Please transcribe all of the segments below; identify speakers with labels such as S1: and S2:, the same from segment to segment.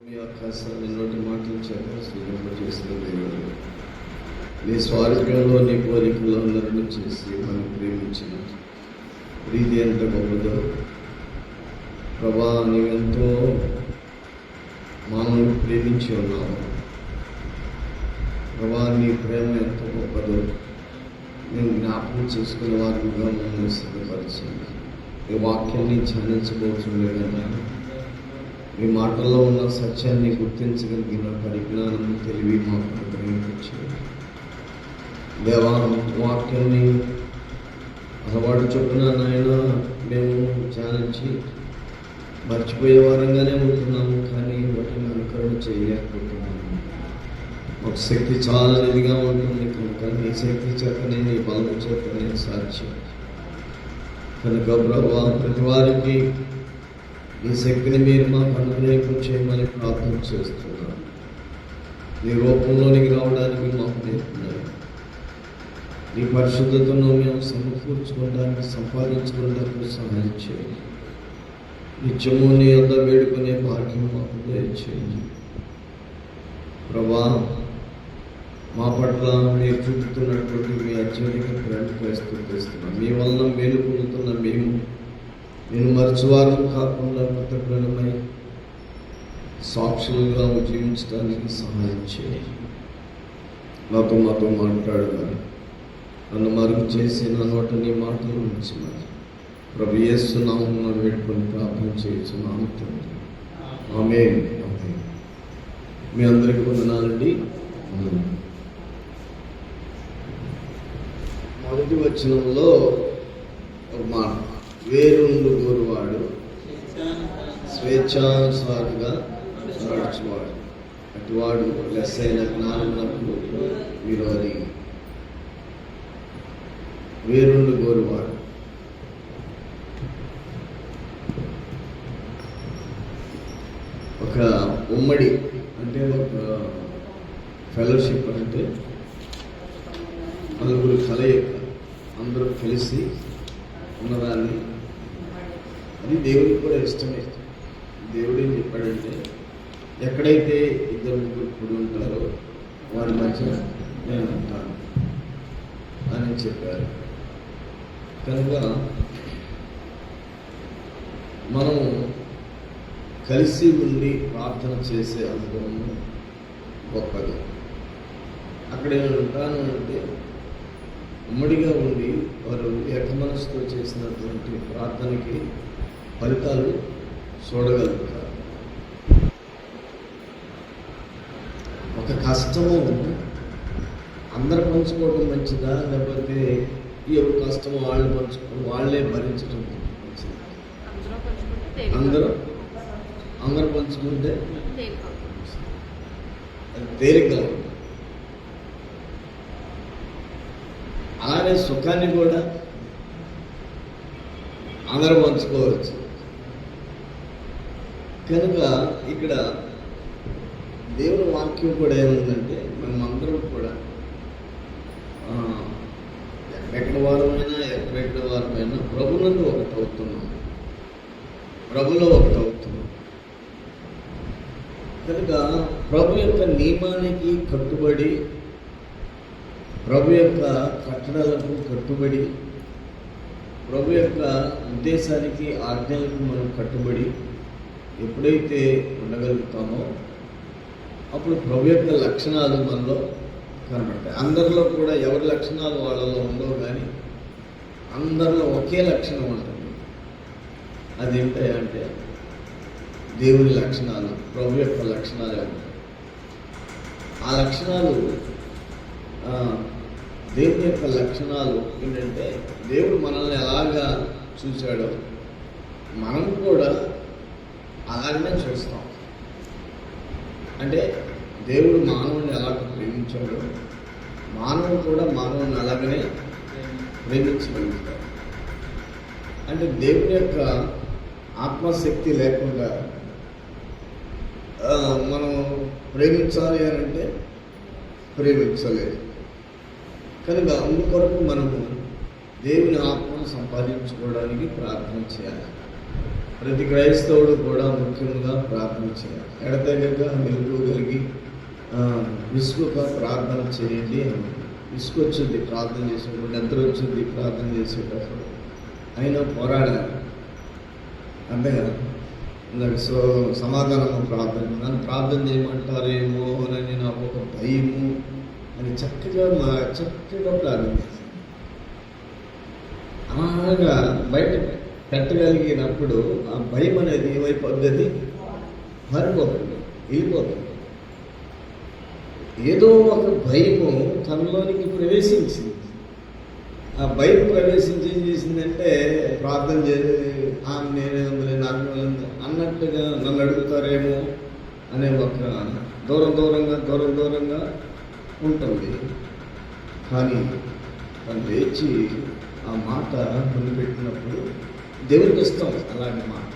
S1: మీ అవకాశాన్ని నోటి మాటలు చేత స్వీకరణ చేసిన దేవుడు నీ స్వారస్యంలో నీ కోరికలో అందరినీ చేసి మనం ప్రేమించిన ప్రీతి ఎంత గొప్పదో ప్రభా, నీవెంతో మానవుని ప్రేమించి ఉన్నావు ప్రభా. నీ ప్రేమ ఎంత గొప్పదో మేము జ్ఞాపకం చేసుకునే వారిగా మమ్మల్ని సిద్ధపరిచింది. ఈ వాక్యాన్ని ధ్యానించబోతుండగా మీ మాటల్లో ఉన్న సత్యాన్ని గుర్తించగలిగిన పరిజ్ఞానం తెలివి మాకు అనుగ్రహించండి దేవా. వాక్యాన్ని అలవాటు చొప్పున నాయన మేము ధ్యానించి మర్చిపోయే వారంగానే ఉంటున్నాము, కానీ వాటిని అనుకరణ చేయలేకపోతున్నాము. మాకు శక్తి చాలా నిధిగా ఉంటుంది కనుక నీ శక్తి చేతనే నీ బలం చేతనే సాధ్యం కనుక ప్రభా, ప్రతి వారికి ఈ శక్తిని మీరు మాకు అనుగ్రహం చేయమని ప్రార్థన చేస్తున్నాను. నీ రూపంలోనికి రావడానికి మాకు నేర్పున్నారు. నీ పరిశుద్ధతను మేము సమకూర్చుకోవడానికి సంపాదించుకోవడానికి సహాయం చేయండి. నిత్యము నీ వద్ద వేడుకునే భాగ్యం మాకు దయచేయండి ప్రభా. మా పట్ల మీరు చూపుతున్నటువంటి మీ అత్యధిక ప్రేమకు స్తుతిస్తున్నాం. మీ వలన మేలు పొందుతున్న మేము నేను మరచువారం కాకుండా కృతజ్ఞమై సాక్షులుగా జీవించడానికి సహాయం చేయండి. మాతో మాట్లాడమని నన్ను మరుగు చేసి నా నోట నీ మాటలు ఉంచమని ప్రభు యేసు నామమున వేడుకొని ప్రార్థన చేస్తున్నాము తండ్రి. ఆమేన్. మీ అందరికీ వందనాలండి. మొదటి వచనంలో ఒక మాట, వేరుండు గోరువాడు స్వేచ్ఛానుసారుగా నడుచువాడు, అటువాడు లెస్సైన జ్ఞానమునకు విరోధి. వేరుండు గోరువాడు ఒక ఉమ్మడి అంటే ఒక ఫెలోషిప్ అంటే నలుగురు కలయిక, అందరూ కలిసి ఉన్నదాన్ని. అది దేవుడికి కూడా ఇష్టమే. దేవుడు ఏం చెప్పాడంటే, ఎక్కడైతే ఇద్దరు ముగ్గురు కూడి ఉంటారో వారి మధ్య నేను ఉంటాను అని చెప్పారు. కనుక మనం కలిసి ఉండి ప్రార్థన చేసే అనుభవం గొప్పది. అక్కడ నేను ఉంటాను అంటే ఉమ్మడిగా ఉండి వారు ఏక మనసుతో చేసినటువంటి ప్రార్థనకి ఫలితాలు చూడగలుగుతారు. ఒక కష్టము అందరు పంచుకోవడం మంచిదా, లేకపోతే ఈ యొక్క కష్టము వాళ్ళు పంచుకోవడం, వాళ్ళే భరించడం మంచిదా? అందరూ పంచుకుంటే అది తేలిగ్గా ఉంటుంది. అలానే సుఖాన్ని కూడా అందరూ పంచుకోవచ్చు. కనుక ఇక్కడ దేవుని వాక్యం కూడా ఏముందంటే, మనం అందరం కూడా ఎక్కడెక్కడ వారమైనా ప్రభునందు ఒకటవుతున్నాం, ప్రభులో ఒకటవుతున్నాం. కనుక ప్రభు యొక్క నియమానికి కట్టుబడి, ప్రభు యొక్క కట్టడలకు కట్టుబడి, ప్రభు యొక్క ఉద్దేశానికి ఆజ్ఞలకు మనం కట్టుబడి ఎప్పుడైతే ఉండగలుగుతామో అప్పుడు ప్రభు యొక్క లక్షణాలు మనలో కనబడతాయి. అందరిలో కూడా ఎవరి లక్షణాలు వాళ్ళలో ఉండవు, కానీ అందరిలో ఒకే లక్షణం ఉంటుంది. అదేంటంటే దేవుని లక్షణాలు, ప్రభు యొక్క లక్షణాలే ఉంటాయి. ఆ లక్షణాలు, దేవుని యొక్క లక్షణాలు ఏంటంటే, దేవుడు మనల్ని ఎలాగా చూశాడో మనం కూడా అలాగనే చూస్తాం. అంటే దేవుడు మానవుని ఎలాగ ప్రేమించాడో మానవుడు కూడా మానవుని అలాగనే ప్రేమించగలుగుతాడు. అంటే దేవుని యొక్క ఆత్మశక్తి లేకుండా మనం ప్రేమించాలి అని అంటే ప్రేమించలేదు. కనుక అందుకొరకు మనము దేవుని ఆత్మను సంపాదించుకోవడానికి ప్రార్థన చేయాలి. ప్రతి క్రైస్తవుడు కూడా ముఖ్యంగా ప్రార్థన చేయాలి. ఎడతెగక మెలుకోగలిగి విసుగుగా ప్రార్థన చేయండి. విసుగొచ్చుద్ది ప్రార్థన చేసేటప్పుడు, నిద్ర వచ్చింది ప్రార్థన చేసేటప్పుడు, అయినా పోరాడాలి. అంతే కదా. ఇందాక సమాధానము ప్రార్థన, నన్ను ప్రార్థన చేయమంటారేమో అని నాకు ఒక భయము అని చక్కగా ప్రార్థన చేశాను. అలాగా బయట పెట్టగలిగినప్పుడు ఆ భయం అనేది ఏమైపోద్ది, మారిపోతుంది, వెళ్ళిపోతుంది. ఏదో ఒక భయము తనలోనికి ప్రవేశించింది. ఆ భయం ప్రవేశించి ఏం చేసిందంటే ప్రార్థన చేసి నేనే ఉందిలే నాకు అన్నట్టుగా నన్ను అడుగుతారేమో అనే ఒక దూరంగా ఉంటుంది. కానీ తను లేచి ఆ మాట ముందుపెట్టినప్పుడు దేవుడికి ఇష్టం అలాంటి మాట.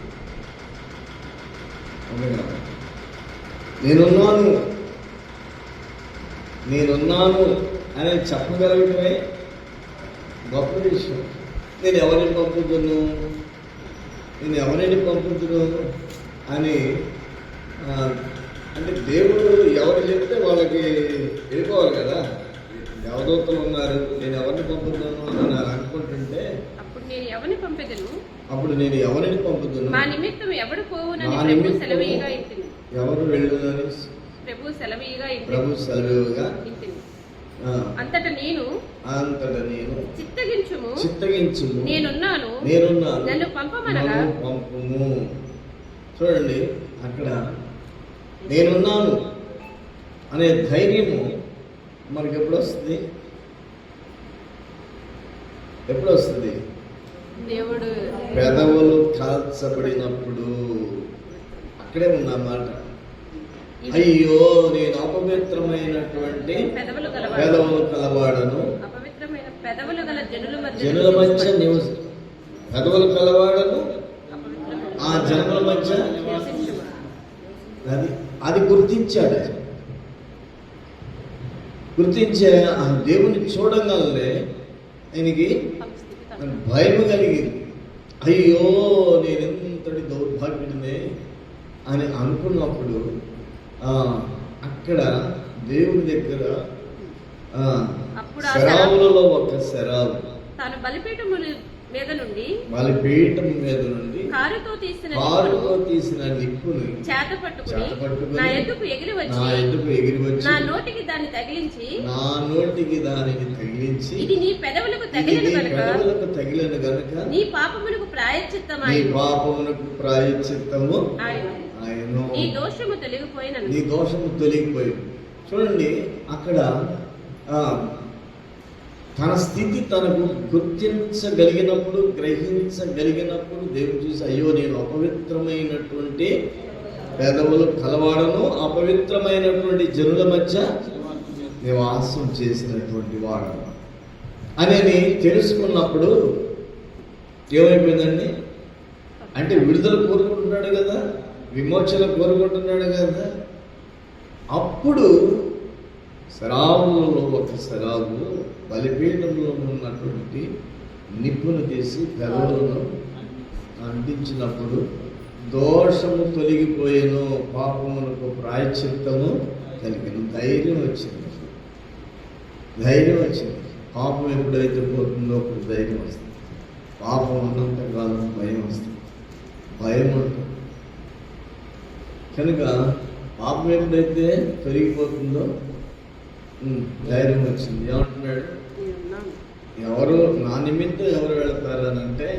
S1: నేనున్నాను అని చెప్పగలగటమే గొప్ప విషయం. నేను ఎవరిని పంపుతును అని అంటే దేవుడు ఎవరు చెప్తే వాళ్ళకి వెళ్ళిపోవాలి కదా. దేవదూతలు ఉన్నారు, నేను ఎవరిని పంపుతున్నాను అని అనుకుంటుంటే అప్పుడు నేను ఎవరిని పంపుతున్నాను, ఎవరు వెళ్ళునని ప్రభు సెలవుగా అంతటా నేను చిత్తగించుము నేనున్నాను నన్ను పంపుము. చూడండి, అక్కడ నేనున్నాను అనే ధైర్యము మనకి ఎప్పుడు వస్తుంది? దేవుడు పెదవులు కాల్చబడినప్పుడు. అక్కడే ఉన్నమాట. అయ్యో, నేను అపవిత్రమైనటువంటి పెదవులు కలవాడను, జనుల మధ్య పెదవులు కలవాడను, ఆ జనుల మధ్య. అది గుర్తించే ఆ దేవుని చూడగానే ఆయనకి భయం కలిగింది. అయ్యో, నేను ఎంతటి దౌర్భాగ్యుడినే అని అనుకున్నప్పుడు అక్కడ దేవుని దగ్గర శరావులలో ఒక శరావు బలిపీఠం మీద నుండి కారుతో తీసిన నిప్పుని చేత పట్టుకుని నా ఎద్దుకు ఎగిరి వచ్చి నా నోటికి దానిని తగిలించి ఇది నీ పెదవులకు తగిలిన గనుక నీ పాపమునకు ప్రాయశ్చిత్తము నీ దోషము తొలగిపోయి. చూడండి, అక్కడ తన స్థితి తనకు గుర్తించగలిగినప్పుడు, గ్రహించగలిగినప్పుడు దేవుడు చూసి, అయ్యో, నేను అపవిత్రమైనటువంటి పెదవులు కలవాడను, అపవిత్రమైనటువంటి జనుల మధ్య నివాసం చేసినటువంటి వాడను అని తెలుసుకున్నప్పుడు ఏమైపోయిందండి? అంటే విడుదల కోరుకుంటున్నాడు కదా, విమోచన కోరుకుంటున్నాడు కదా. అప్పుడు శరావులలో ఒక శరావు బలిపీఠంలో ఉన్నటువంటి నిప్పును తీసి పెదవులను అంటించినప్పుడు దోషము తొలగిపోయేను, పాపమునకు ప్రాయశ్చిత్తము కలిగిన ధైర్యం వచ్చింది. పాపం ఎప్పుడైతే పోతుందో అప్పుడు ధైర్యం వస్తుంది. పాపం ఉన్నంతకాలం భయం వస్తుంది, భయం ఉంటుంది. కనుక పాపం ఎప్పుడైతే తొలగిపోతుందో ధైర్యం వచ్చింది. ఏమంటున్నాడు? ఎవరు నా నిమిత్తం ఎవరు వెళతారు అని అంటే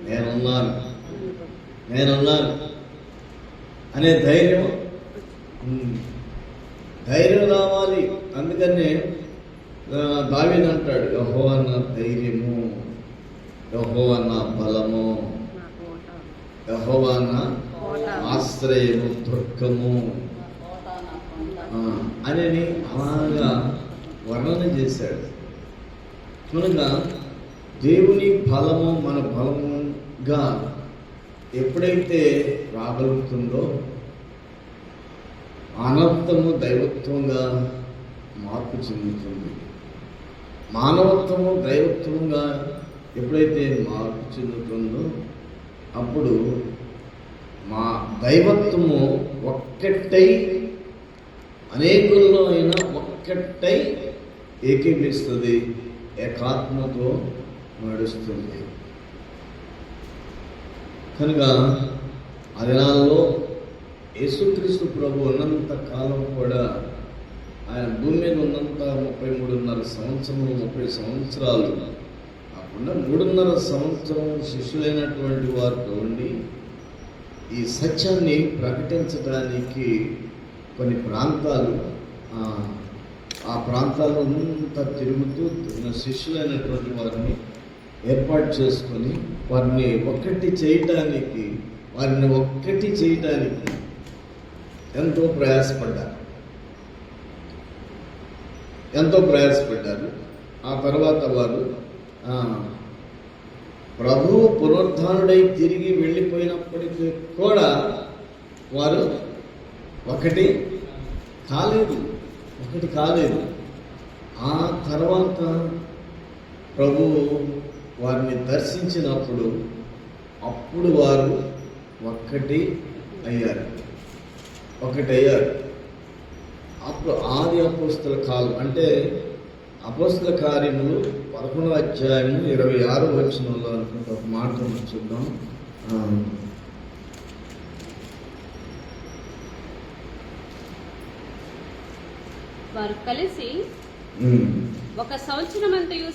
S1: నేనున్నాను అనే ధైర్యం రావాలి. అందుకనే దావీదు అంటాడు, యెహోవా నా ధైర్యము, యెహోవా నా బలము, యెహోవా నా ఆశ్రయము, దుర్గము అని అలాగా వర్ణన చేశాడు. కనుక దేవుని బలము మన బలముగా ఎప్పుడైతే రాగలుగుతుందో అనంతము దైవత్వంగా మార్పు చెందుతుంది. మానవత్వము దైవత్వంగా ఎప్పుడైతే మార్పు చెందుతుందో అప్పుడు మా దైవత్వము ఒక్కటై అనేకుల్లో అయినా ఒక్కటై ఏకీపిస్తుంది, ఏకాత్మతో నడుస్తుంది. కనుక ఆ దినాల్లో యేసుక్రీస్తు ప్రభు ఉన్నంత కాలం కూడా, ఆయన భూమి మీద ఉన్నంత 33.5 సంవత్సరములు, 30 సంవత్సరాలు కాకుండా 3.5 సంవత్సరం శిష్యులైనటువంటి వారితో ఉండి ఈ సత్యాన్ని ప్రకటించడానికి కొన్ని ప్రాంతాలు, ఆ ప్రాంతాల్లో అంతా తిరుగుతూ శిష్యులైనటువంటి వారిని ఏర్పాటు చేసుకొని వారిని ఒక్కటి చేయటానికి ఎంతో ప్రయాసపడ్డారు. ఆ తర్వాత వారు ప్రభువు పునరుద్ధానుడై తిరిగి వెళ్ళిపోయినప్పటికీ కూడా వారు ఒకటి కాలేదు. ఆ తర్వాత ప్రభువు వారిని దర్శించినప్పుడు అప్పుడు వారు ఒకటి అయ్యారు. అప్పుడు ఆది అపోస్తల కాలం అంటే అపోస్తల కార్యములు 11వ అధ్యాయము 26వ వచనంలో అనుకుంటే ఒక మాట చూద్దాం.
S2: వారు కలిసి ఒక సంవత్సరమంతయు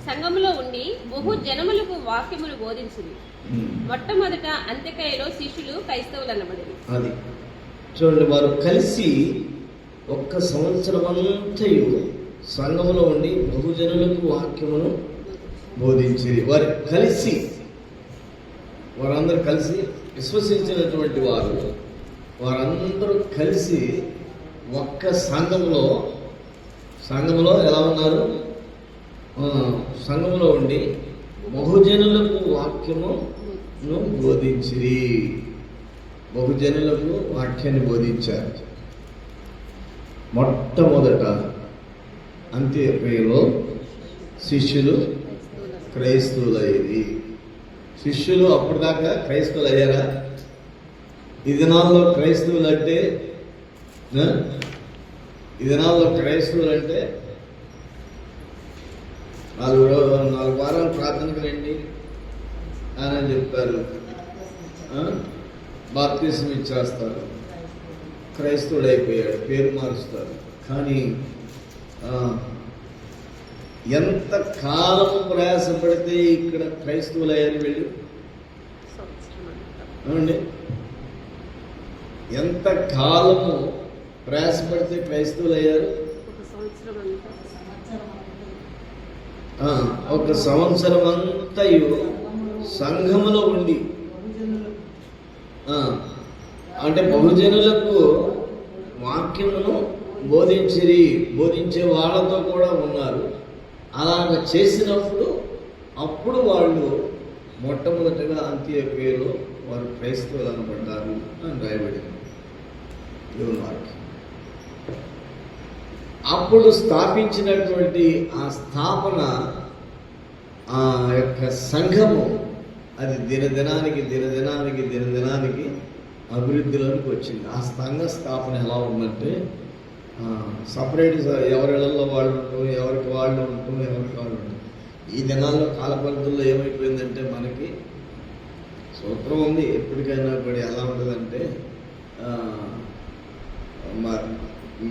S2: సంఘములో ఉండి బహు జనములకు వాక్యములు బోధించింది. మొట్టమొదట అంత్యకయలో శిష్యులు క్రైస్తవులు అనబడింది.
S1: అది చూడండి, వారు కలిసి ఒక్క సంవత్సరమంతయు సంఘములో ఉండి బహుజనులకు వాక్యమును బోధించింది. వారందరూ కలిసి విశ్వసించినటువంటి వారందరూ కలిసి ఒక్క సంఘములో ఎలా ఉన్నారు? సంఘములో ఉండి బహుజనులకు వాక్యమును బోధించిరి. బహుజనులకు వాక్యాన్ని బోధించారు. మొట్టమొదట అంత్యక్రియలో శిష్యులు క్రైస్తవులయ్యేది. శిష్యులు అప్పటిదాకా క్రైస్తవులు అయ్యారా? ఈ దినాల్లో క్రైస్తవులు అంటే నాలుగు వారాలు ప్రార్థనకు రండి అని చెప్పారు, బాప్తిసం ఇచ్చేస్తారు, క్రైస్తవుడు అయిపోయాడు, పేరు మారుస్తారు. కానీ ఎంత కాలం ప్రయాసపడితే ఇక్కడ క్రైస్తవులు అయ్యారు వెళ్ళి? ఏమండి, ఎంత కాలము ప్రయాసపడితే క్రైస్తవులు అయ్యారు? ఒక సంవత్సరం అంతయు సంఘములో ఉండి, అంటే బహుజనులకు వాక్యమును బోధించే వాళ్ళతో కూడా ఉన్నారు. అలాగ చేసినప్పుడు అప్పుడు వాళ్ళు మొట్టమొదటిగా అంత్యక్రియలో వారు క్రైస్తవులు అనబడ్డారు అని రాయబడింది దేవుని వాక్యం. అప్పుడు స్థాపించినటువంటి ఆ స్థాపన, ఆ యొక్క సంఘము అది దినదినానికి అభివృద్ధిలోనికి వచ్చింది. ఆ సంఘ స్థాపన ఎలా ఉందంటే సపరేట్, ఎవరిళ్ళల్లో వాళ్ళు ఉంటాం, ఎవరికి వాళ్ళు ఉంటాం. ఈ దినాల్లో కాలపరిధుల్లో ఏమైపోయిందంటే మనకి సూత్రం ఉంది ఎప్పటికైనా కూడా. ఎలా ఉంటుందంటే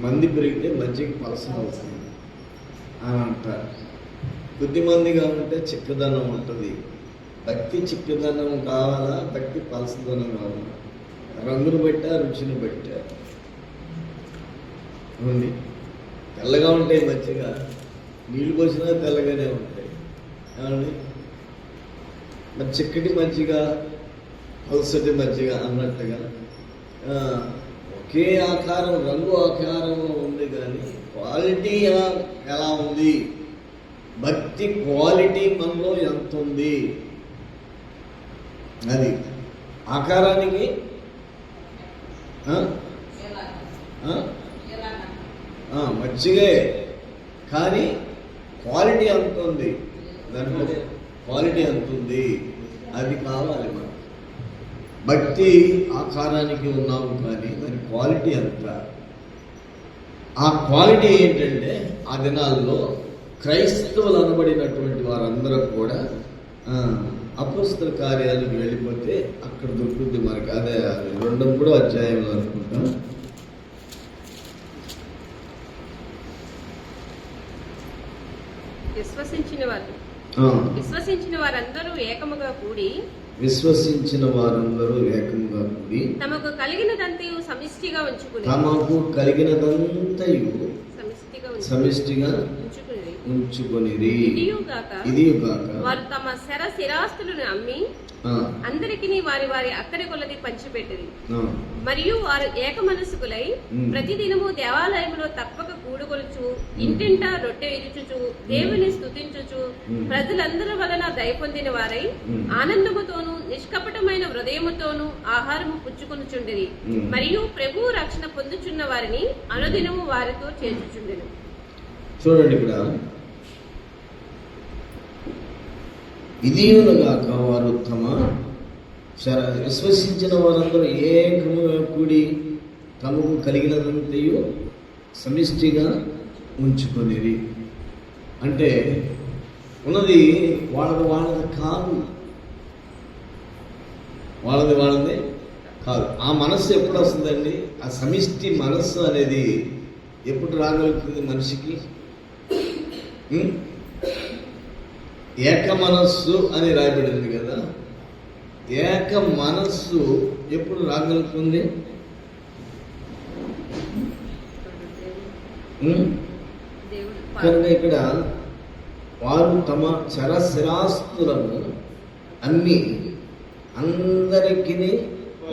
S1: మంది పెరిగితే మజ్జిగ పలసం అవుతుంది అని అంటారు. కొద్దిమందిగా ఉంటే చిక్కదనం ఉంటుంది. భక్తి చిక్కదనం కావాలా, భక్తి పలసదనం కావాలా? రంగును బట్టా, రుచిని బట్టా. తెల్లగా ఉంటాయి మజ్జిగ, నీళ్ళు పోసినా తెల్లగానే ఉంటాయి. ఏమండి, మరి చిక్కటి మజ్జిగ, పల్సటి మజ్జిగ అన్నట్టుగా ఒకే ఆకారం, రంగు ఆకారంలో ఉంది, కానీ క్వాలిటీ ఎలా ఉంది? భక్తి క్వాలిటీ మనలో ఎంత ఉంది? అది ఆకారానికి మజ్జిగే, కానీ క్వాలిటీ ఎంత ఉంది? దాంట్లో క్వాలిటీ ఎంత ఉంది, అది కావాలి మనకు. భక్తి ఆకారానికి ఉన్నాము కానీ దాని క్వాలిటీ ఎంత? ఆ క్వాలిటీ ఏంటంటే ఆ దినాల్లో క్రైస్తవులు అనబడినటువంటి వారందరూ కూడా అపోస్తల కార్యాలకు వెళ్ళిపోతే అక్కడ దొరుకుతుంది మనకి. అదే 2వ అధ్యాయంలో అనుకుంటాం.
S2: విశ్వసించిన వారందరూ ఏకముగా కూడి తమకు కలిగినదంతయు సమిష్టిగా ఉంచుకొనిరి. ఇదియుగాక వారు తమ స్థిరాస్తులను అమ్మి అందరికి వారి వారి అక్కడి కొలది పంచిపెట్టిరి. మరియు వారు ఏక మనస్కులై ప్రతిదినము దేవాలయములో తప్పక కూడుకొనుచు ఇంటింటా రొట్టె ఇరుచుచు దేవుని స్తుతించుచు ప్రజలందరి వలన దయ పొందిన వారై ఆనందముతోనూ నిష్కపటమైన హృదయముతోనూ ఆహారము పుచ్చుకొనుచుండిరి. మరియు ప్రభువు రక్షణ పొందుచున్న వారిని అనుదినము వారితో చేర్చుచుండెను.
S1: చూడండి, ఇక్కడ ఇదియునగాక వారు తమ విశ్వసించిన వారందరూ ఏకముగా కూడి తమకు కలిగినదంతయు సమిష్టిగా ఉంచుకొనిరి. అంటే ఉన్నది వాళ్ళది కాదు, వాళ్ళది కాదు. ఆ మనస్సు ఎప్పుడు వస్తుందండి? ఆ సమిష్టి మనస్సు అనేది ఎప్పుడు రాగలుగుతుంది మనిషికి? ఏక మనస్సు అని రాయబడింది కదా. ఏక మనస్సు ఎప్పుడు రాగలుగుతుంది? కనుక ఇక్కడ వారు తమ స్థిరాస్తులను అన్ని అందరికీ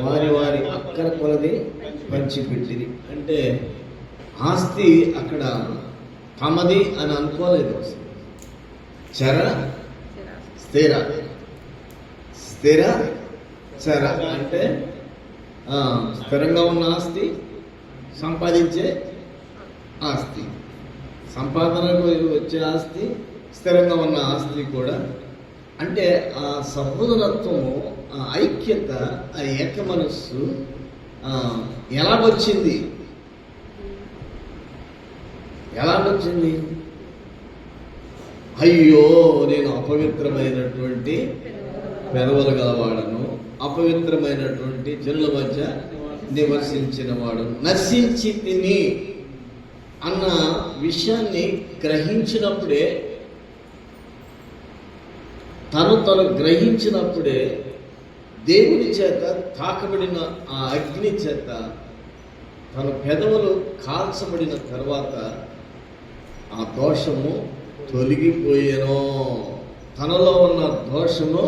S1: వారి వారి అక్కర కొలది పంచిపెట్టింది. అంటే ఆస్తి అక్కడ తమది అని అనుకోలేదు. స్థిర చర అంటే స్థిరంగా ఉన్న ఆస్తి, సంపాదించే ఆస్తి, సంపాదనకు వచ్చే ఆస్తి, స్థిరంగా ఉన్న ఆస్తి కూడా. అంటే ఆ సహోదరత్వము, ఆ ఐక్యత, ఆ ఏక మనస్సు ఎలాగొచ్చింది? అయ్యో, నేను అపవిత్రమైనటువంటి పెదవులు గలవాడను, అపవిత్రమైనటువంటి జనుల మధ్య నివసించిన వాడు, నశించి తిని అన్న విషయాన్ని గ్రహించినప్పుడే, తను గ్రహించినప్పుడే దేవుని చేత తాకబడిన ఆ అగ్ని చేత తన పెదవులు కాల్చబడిన తర్వాత ఆ దోషము తొలగిపోయాను. తనలో ఉన్న దోషము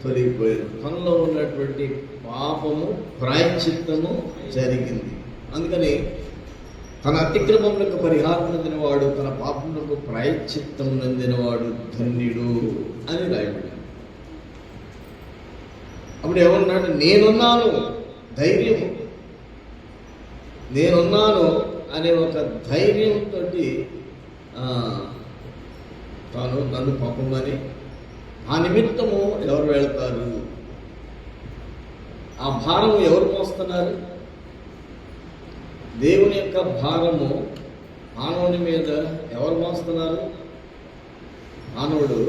S1: తొలగిపోయాను. తనలో ఉన్నటువంటి పాపము ప్రాయశ్చిత్తము జరిగింది. అందుకని తన అతిక్రమములకు పరిహారం నందినవాడు, తన పాపములకు ప్రాయశ్చిత్తం నందినవాడు ధన్యుడు అని రాయబడింది. అప్పుడు ఏమన్నాడు? నేనున్నాను, ధైర్యము, నేనున్నాను అనే ఒక ధైర్యంతో తాను నన్ను పంపమని. ఆ నిమిత్తము ఎవరు వెళ్తారు? ఆ భారము ఎవరు మోస్తున్నారు? దేవుని యొక్క భారము మానవుని మీద ఎవరు మోస్తున్నారు? మానవుడు.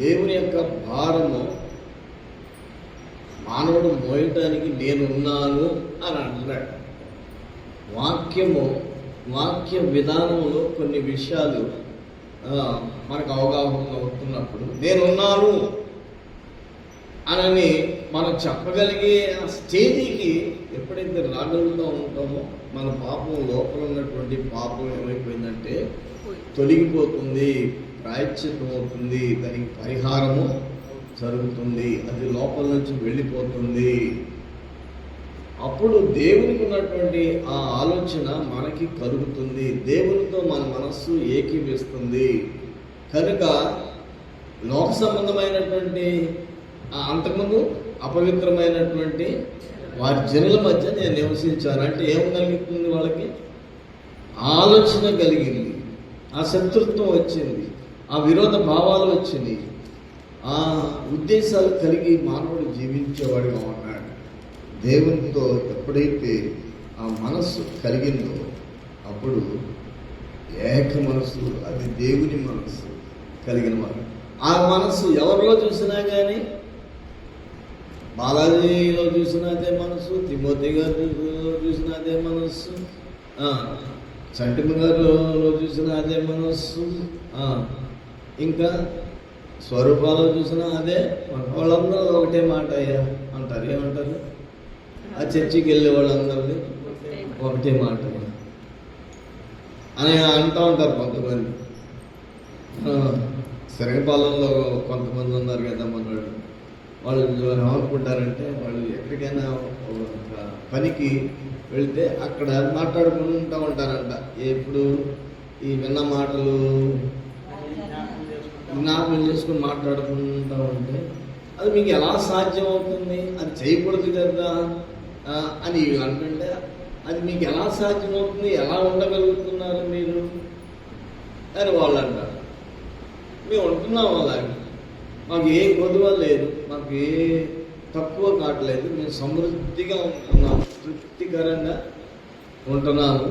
S1: దేవుని యొక్క భారము మానవుడు మోయటానికి నేనున్నాను అని అంటున్నాడు. వాక్య విధానంలో కొన్ని విషయాలు మనకు అవగాహన అవుతున్నప్పుడు నేనున్నాను అని మనం చెప్పగలిగే ఆ స్టేజీకి ఎప్పుడైతే రాగలుగుతూ ఉంటామో మన పాపం, లోపల ఉన్నటువంటి పాపం ఏమైపోయిందంటే తొలగిపోతుంది, ప్రాయశ్చిత్తం అవుతుంది, దానికి పరిహారము జరుగుతుంది, అది లోపల నుంచి వెళ్ళిపోతుంది. అప్పుడు దేవునికి ఉన్నటువంటి ఆ ఆలోచన మనకి కలుగుతుంది, దేవునితో మన మనస్సు ఏకీవిస్తుంది. కనుక లోక సంబంధమైనటువంటి అంతకుముందు అపవిత్రమైనటువంటి వారి జనుల మధ్య నేను నివసించాను అంటే ఏం కలుగుతుంది? వాళ్ళకి ఆలోచన కలిగింది, ఆ శత్రుత్వం వచ్చింది, ఆ విరోధ భావాలు వచ్చింది. ఆ ఉద్దేశాలు కలిగి మానవుడు జీవించేవాడిగా ఉన్నాడు. దేవునితో ఎప్పుడైతే ఆ మనస్సు కలిగిందో అప్పుడు ఏక మనస్సు, అది దేవుని మనస్సు కలిగిన వాడు. ఆ మనస్సు ఎవరిలో చూసినా కానీ, బాలాజీలో చూసినా అదే మనస్సు, తిమోతి గారిలో చూసినా అదే మనస్సు, చంటిమ గారిలో చూసినా అదే మనస్సు, ఇంకా స్వరూపాలో చూసినా అదే. వాళ్ళందరూ ఒకటే మాట అయ్యా అంటారు. ఏమంటారు? ఆ చర్చికి వెళ్ళే వాళ్ళందరినీ ఒకటే మాట అని అంటూ ఉంటారు కొంతమంది. శరగపాలెంలో కొంతమంది ఉన్నారు కదా మనవాళ్ళు. వాళ్ళు ఏమనుకుంటారంటే, వాళ్ళు ఎక్కడికైనా ఒక పనికి వెళ్తే అక్కడ మాట్లాడుకుంటూ ఉంటారంట. ఎప్పుడు ఈ విన్న మాటలు జ్ఞాపకం చేసుకుని మాట్లాడుకుంటూ ఉంటే, అది మీకు ఎలా సాధ్యం అవుతుంది? అది చేయకూడదు కదా అని అంటుంటే, అది మీకు ఎలా సాధ్యం అవుతుంది? ఎలా ఉండగలుగుతున్నారు మీరు అని వాళ్ళు అంటారు. మేము ఉంటున్నాం అలాగే, మాకు ఏ కొదువ లేదు, మాకు ఏ తక్కువ కావట్లేదు, మేము సమృద్ధిగా ఉంటున్నాము, తృప్తికరంగా ఉంటున్నాము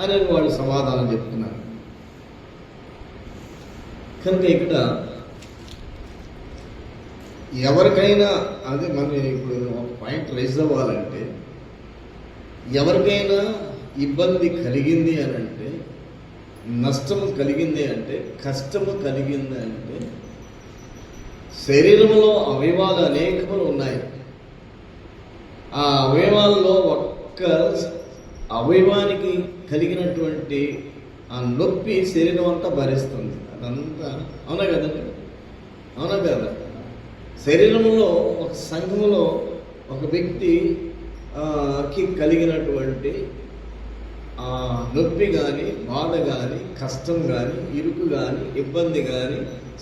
S1: అని వాళ్ళు సమాధానం చెప్తున్నారు. కనుక ఇక్కడ ఎవరికైనా అదే మనం ఇప్పుడు ఒక పాయింట్ రైజ్ అవ్వాలంటే, ఎవరికైనా ఇబ్బంది కలిగింది అని అంటే, నష్టము కలిగింది అంటే, కష్టము కలిగింది అంటే, శరీరంలో అవయవాలు అనేకములు ఉన్నాయి. ఆ అవయవాల్లో ఒక్క అవయవానికి కలిగినటువంటి ఆ నొప్పి శరీరం అంతా భరిస్తుంది. అదంతా అవునా కదండి? అవునా కదా? శరీరంలో ఒక సంఘంలో ఒక వ్యక్తికి కలిగినటువంటి ఆ నొప్పి కానీ, బాధ కానీ, కష్టం కానీ, ఇరుకు కానీ, ఇబ్బంది కానీ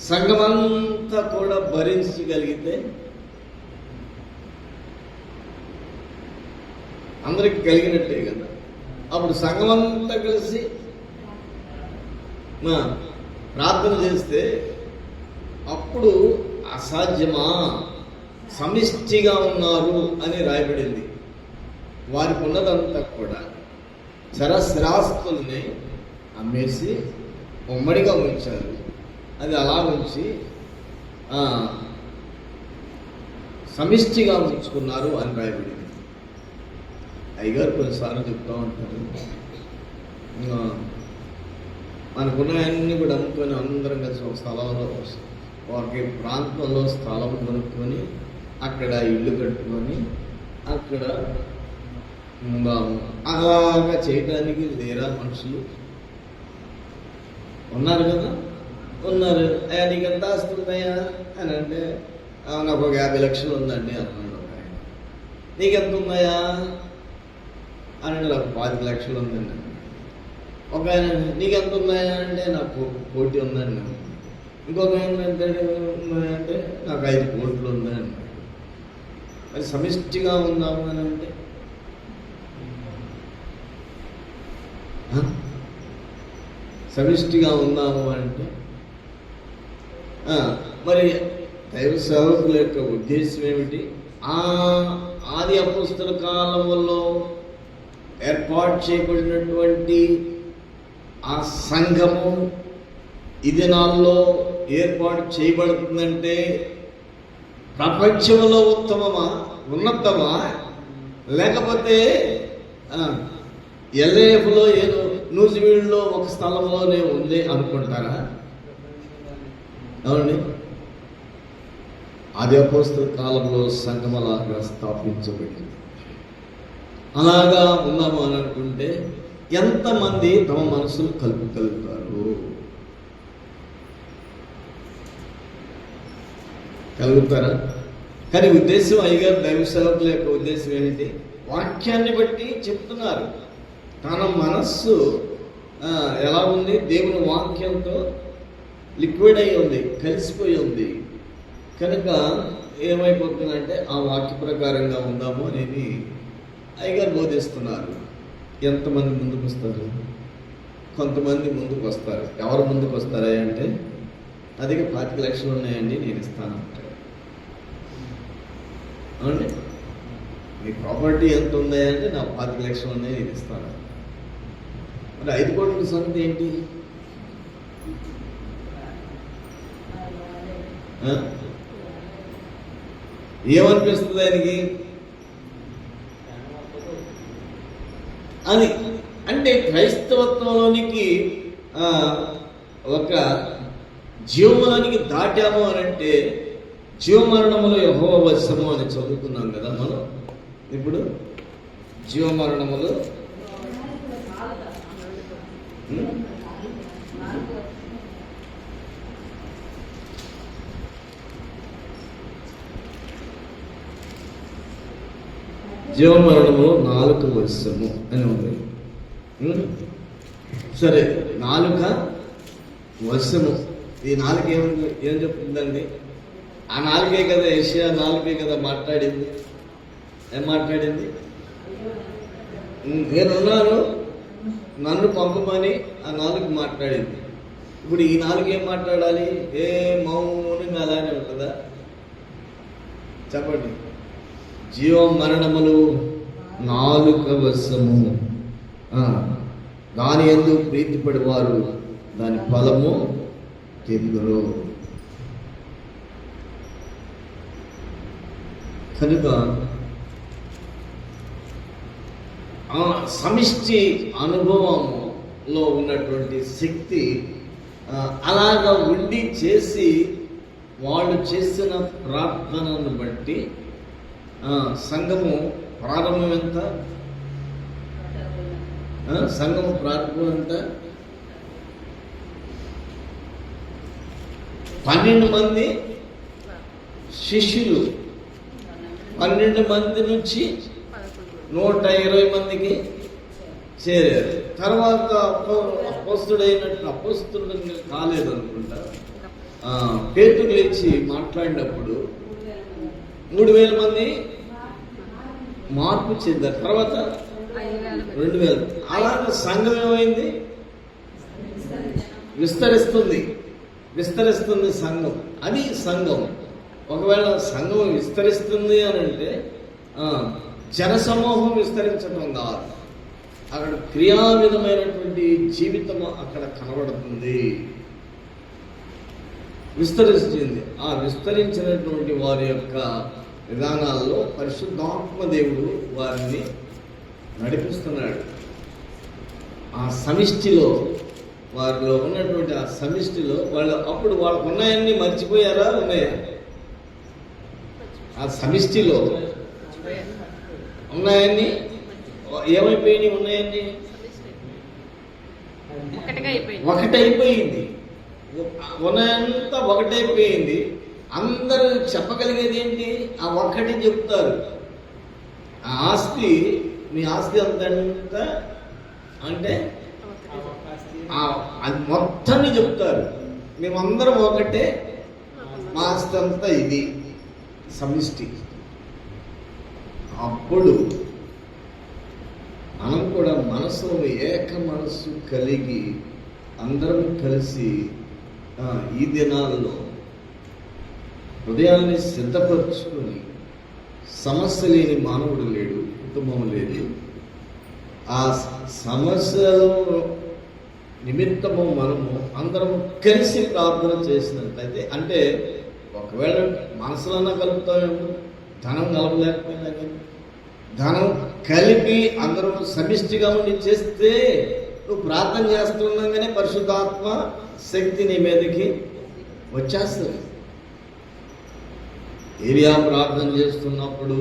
S1: సంఘమంతా కూడా భరించగలిగితే అందరికి కలిగినట్టే కదా. అప్పుడు సంఘమంతా కలిసి ప్రార్థన చేస్తే అప్పుడు అసాధ్యమా, సమిష్టిగా ఉన్నారు అని రాయబడింది. వారికి ఉన్నదంతా కూడా చరస్థిరాస్తుల్ని అమ్మేసి ఉమ్మడిగా ఉంచారు. అది అలా ఉంచి సమిష్టిగా ఉంచుకున్నారు అని రాయబడింది. అయ్యగారు కొన్నిసార్లు చెప్తూ ఉంటారు, మనకున్నాయన్నీ కూడా అమ్ముకొని అందరం కలిసి ఒక స్థలంలో, వారికి ప్రాంతంలో స్థలం కొనుక్కొని అక్కడ ఇల్లు కట్టుకొని అక్కడ అలాగా చేయడానికి లేరా మనుషులు? ఉన్నారు కదా, ఉన్నారు. అయ్యా నీకు ఎంత వస్తుందయ్యా అని అంటే, నాకు ఒక 50 లక్షలు ఉందండి అన్నాడు ఒక ఆయన. నీకెంత ఉన్నాయా అని అంటే, నాకు 25 లక్షలు ఉందండి. ఒక ఆయన నీకెంత ఉన్నాయా అంటే, నాకు 1 కోటి ఉందండి. ఇంకొక ఆయన అంటే నాకు 5 కోట్లు ఉందని. మరి సమిష్టిగా ఉందాము అని అంటే సమిష్టిగా ఉందాము అంటే మరి దైవ సేవకుల యొక్క ఉద్దేశం ఏమిటి? ఆది అపోస్తల కాలంలో ఏర్పాటు చేయబడినటువంటి ఆ సంఘము ఈ దినాల్లో ఏర్పాటు చేయబడుతుందంటే ప్రపంచంలో ఉత్తమమా, ఉన్నతమా, లేకపోతే ఎల్ఏఎఫ్లో ఏదో న్యూజివీడ్లో ఒక స్థలంలోనే ఉంది అనుకుంటారా? అవునండి. ఆది అపోస్తల కాలంలో సంఘం అలాగా స్థాపించబడింది. అలాగా ఉన్నాము అని అనుకుంటే ఎంతమంది తమ మనసులు కలుపుతారు? కలుగుతారా? కానీ ఉద్దేశం, అయ్యగారు దైవ సేవకుల యొక్క ఉద్దేశం ఏంటి? వాక్యాన్ని బట్టి చెప్తున్నారు. తన మనస్సు ఎలా ఉంది? దేవుని వాక్యంతో లిక్విడ్ అయి ఉంది, కలిసిపోయి ఉంది. కనుక ఏమైపోతుందంటే ఆ వాక్య ప్రకారంగా ఉందాము అనేది అయ్యగారు బోధిస్తున్నారు. ఎంతమంది ముందుకు వస్తారు? కొంతమంది ముందుకు వస్తారు. ఎవరు ముందుకు వస్తారా అంటే అదే 25 లక్షలు ఉన్నాయండి నేను ఇస్తాను అంటాడు. అవునండి, మీ ప్రాపర్టీ ఎంత ఉంది అంటే నా 25 లక్షలు ఉన్నాయి నేను ఇస్తాను. మరి 5 కోట్ల సంగతి ఏంటి? ఏమనిపిస్తుంది ఆయనకి అని అంటే క్రైస్తవత్వంలోనికి ఒక జీవమరణానికి దాటాము అని అంటే జీవమరణములో యెహోవా వశము అని చదువుకున్నాం కదా మనం. ఇప్పుడు జీవమరణములు జీవమరణము 4 వశము అని ఉంది. సరే, 4 వశము. ఈ 4 ఏం చెప్తుందండి? ఆ 4 కదా, యెషయా 4 కదా మాట్లాడింది. ఏం మాట్లాడింది? నేనున్నాను, నన్ను పంపమని ఆ 4 మాట్లాడింది. ఇప్పుడు ఈ 4 ఏం మాట్లాడాలి? ఏ మౌనంగా అలానే ఉంటుందా? చెప్పండి. జీవ మరణములు 4 వశము. దాని యందు ప్రీతిపడి వారు దాని ఫలము తిందురు. కనుక ఆ సమిష్టి అనుభవంలో ఉన్నటువంటి శక్తి అలాగా ఉండి చేసి వాళ్ళు చేసిన ప్రార్థనను బట్టి సంఘము ప్రారంభం ఎంత? సంఘము ప్రారంభం ఎంత? 12 మంది శిష్యులు, 12 మంది నుంచి 120 మందికి చేరారు. తర్వాత అపోస్తుడు కాలేదనుకుంటా, పేతురు లేచి మాట్లాడినప్పుడు 3000 మంది మార్పు చెందారు. తర్వాత 2000. అలాగే సంఘం ఏమైంది? విస్తరిస్తుంది సంఘం. అది సంఘం. ఒకవేళ సంఘం విస్తరిస్తుంది అని అంటే జనసమూహం విస్తరించడం కాదు, అక్కడ క్రియావిధమైనటువంటి జీవితం అక్కడ కనబడుతుంది. విస్తరిస్తుంది. ఆ విస్తరించినటువంటి వారి యొక్క విధానాల్లో పరిశుద్ధాత్మ దేవుడు వారిని నడిపిస్తున్నాడు. ఆ సమిష్టిలో, వారిలో ఉన్నటువంటి ఆ సమిష్టిలో అప్పుడు వాళ్ళకు ఉన్నాయన్నీ మర్చిపోయారా? ఉన్నాయా? ఆ సమిష్టిలో ఉన్నాయన్నీ ఏమైపోయినాయి? ఉన్నాయన్నీ ఒకటైపోయింది. ఉన్నాయంతా ఒకటైపోయింది. అందరూ చెప్పగలిగేది ఏంటి? ఆ ఒక్కటి చెప్తారు. ఆ ఆస్తి, మీ ఆస్తి అంత అంటే అది మొత్తాన్ని చెప్తారు. మేమందరం ఒకటే, మా ఆస్తి అంతా ఇది సమిష్టి. అప్పుడు మనం కూడా మనసులో ఏక మనస్సు కలిగి అందరం కలిసి ఈ దినాల్లో హృదయాన్ని సిద్ధపరచుకొని, సమస్య లేని మానవుడు లేడు, కుటుంబం లేదు. ఆ సమస్యల నిమిత్తము మనము అందరం కలిసి ప్రార్థన చేసినట్లయితే, అంటే ఒకవేళ మనసులన్నా కలుపుతామేమో, ధనం కలపలేకపోయినా కానీ ధనం కలిపి అందరం సమిష్టిగా ఉండి చేస్తే, నువ్వు ప్రార్థన చేస్తుండగానే పరిశుద్ధాత్మ శక్తి నీ మీదకి వచ్చేస్తుంది. ఏరియా ప్రార్థన చేస్తున్నప్పుడు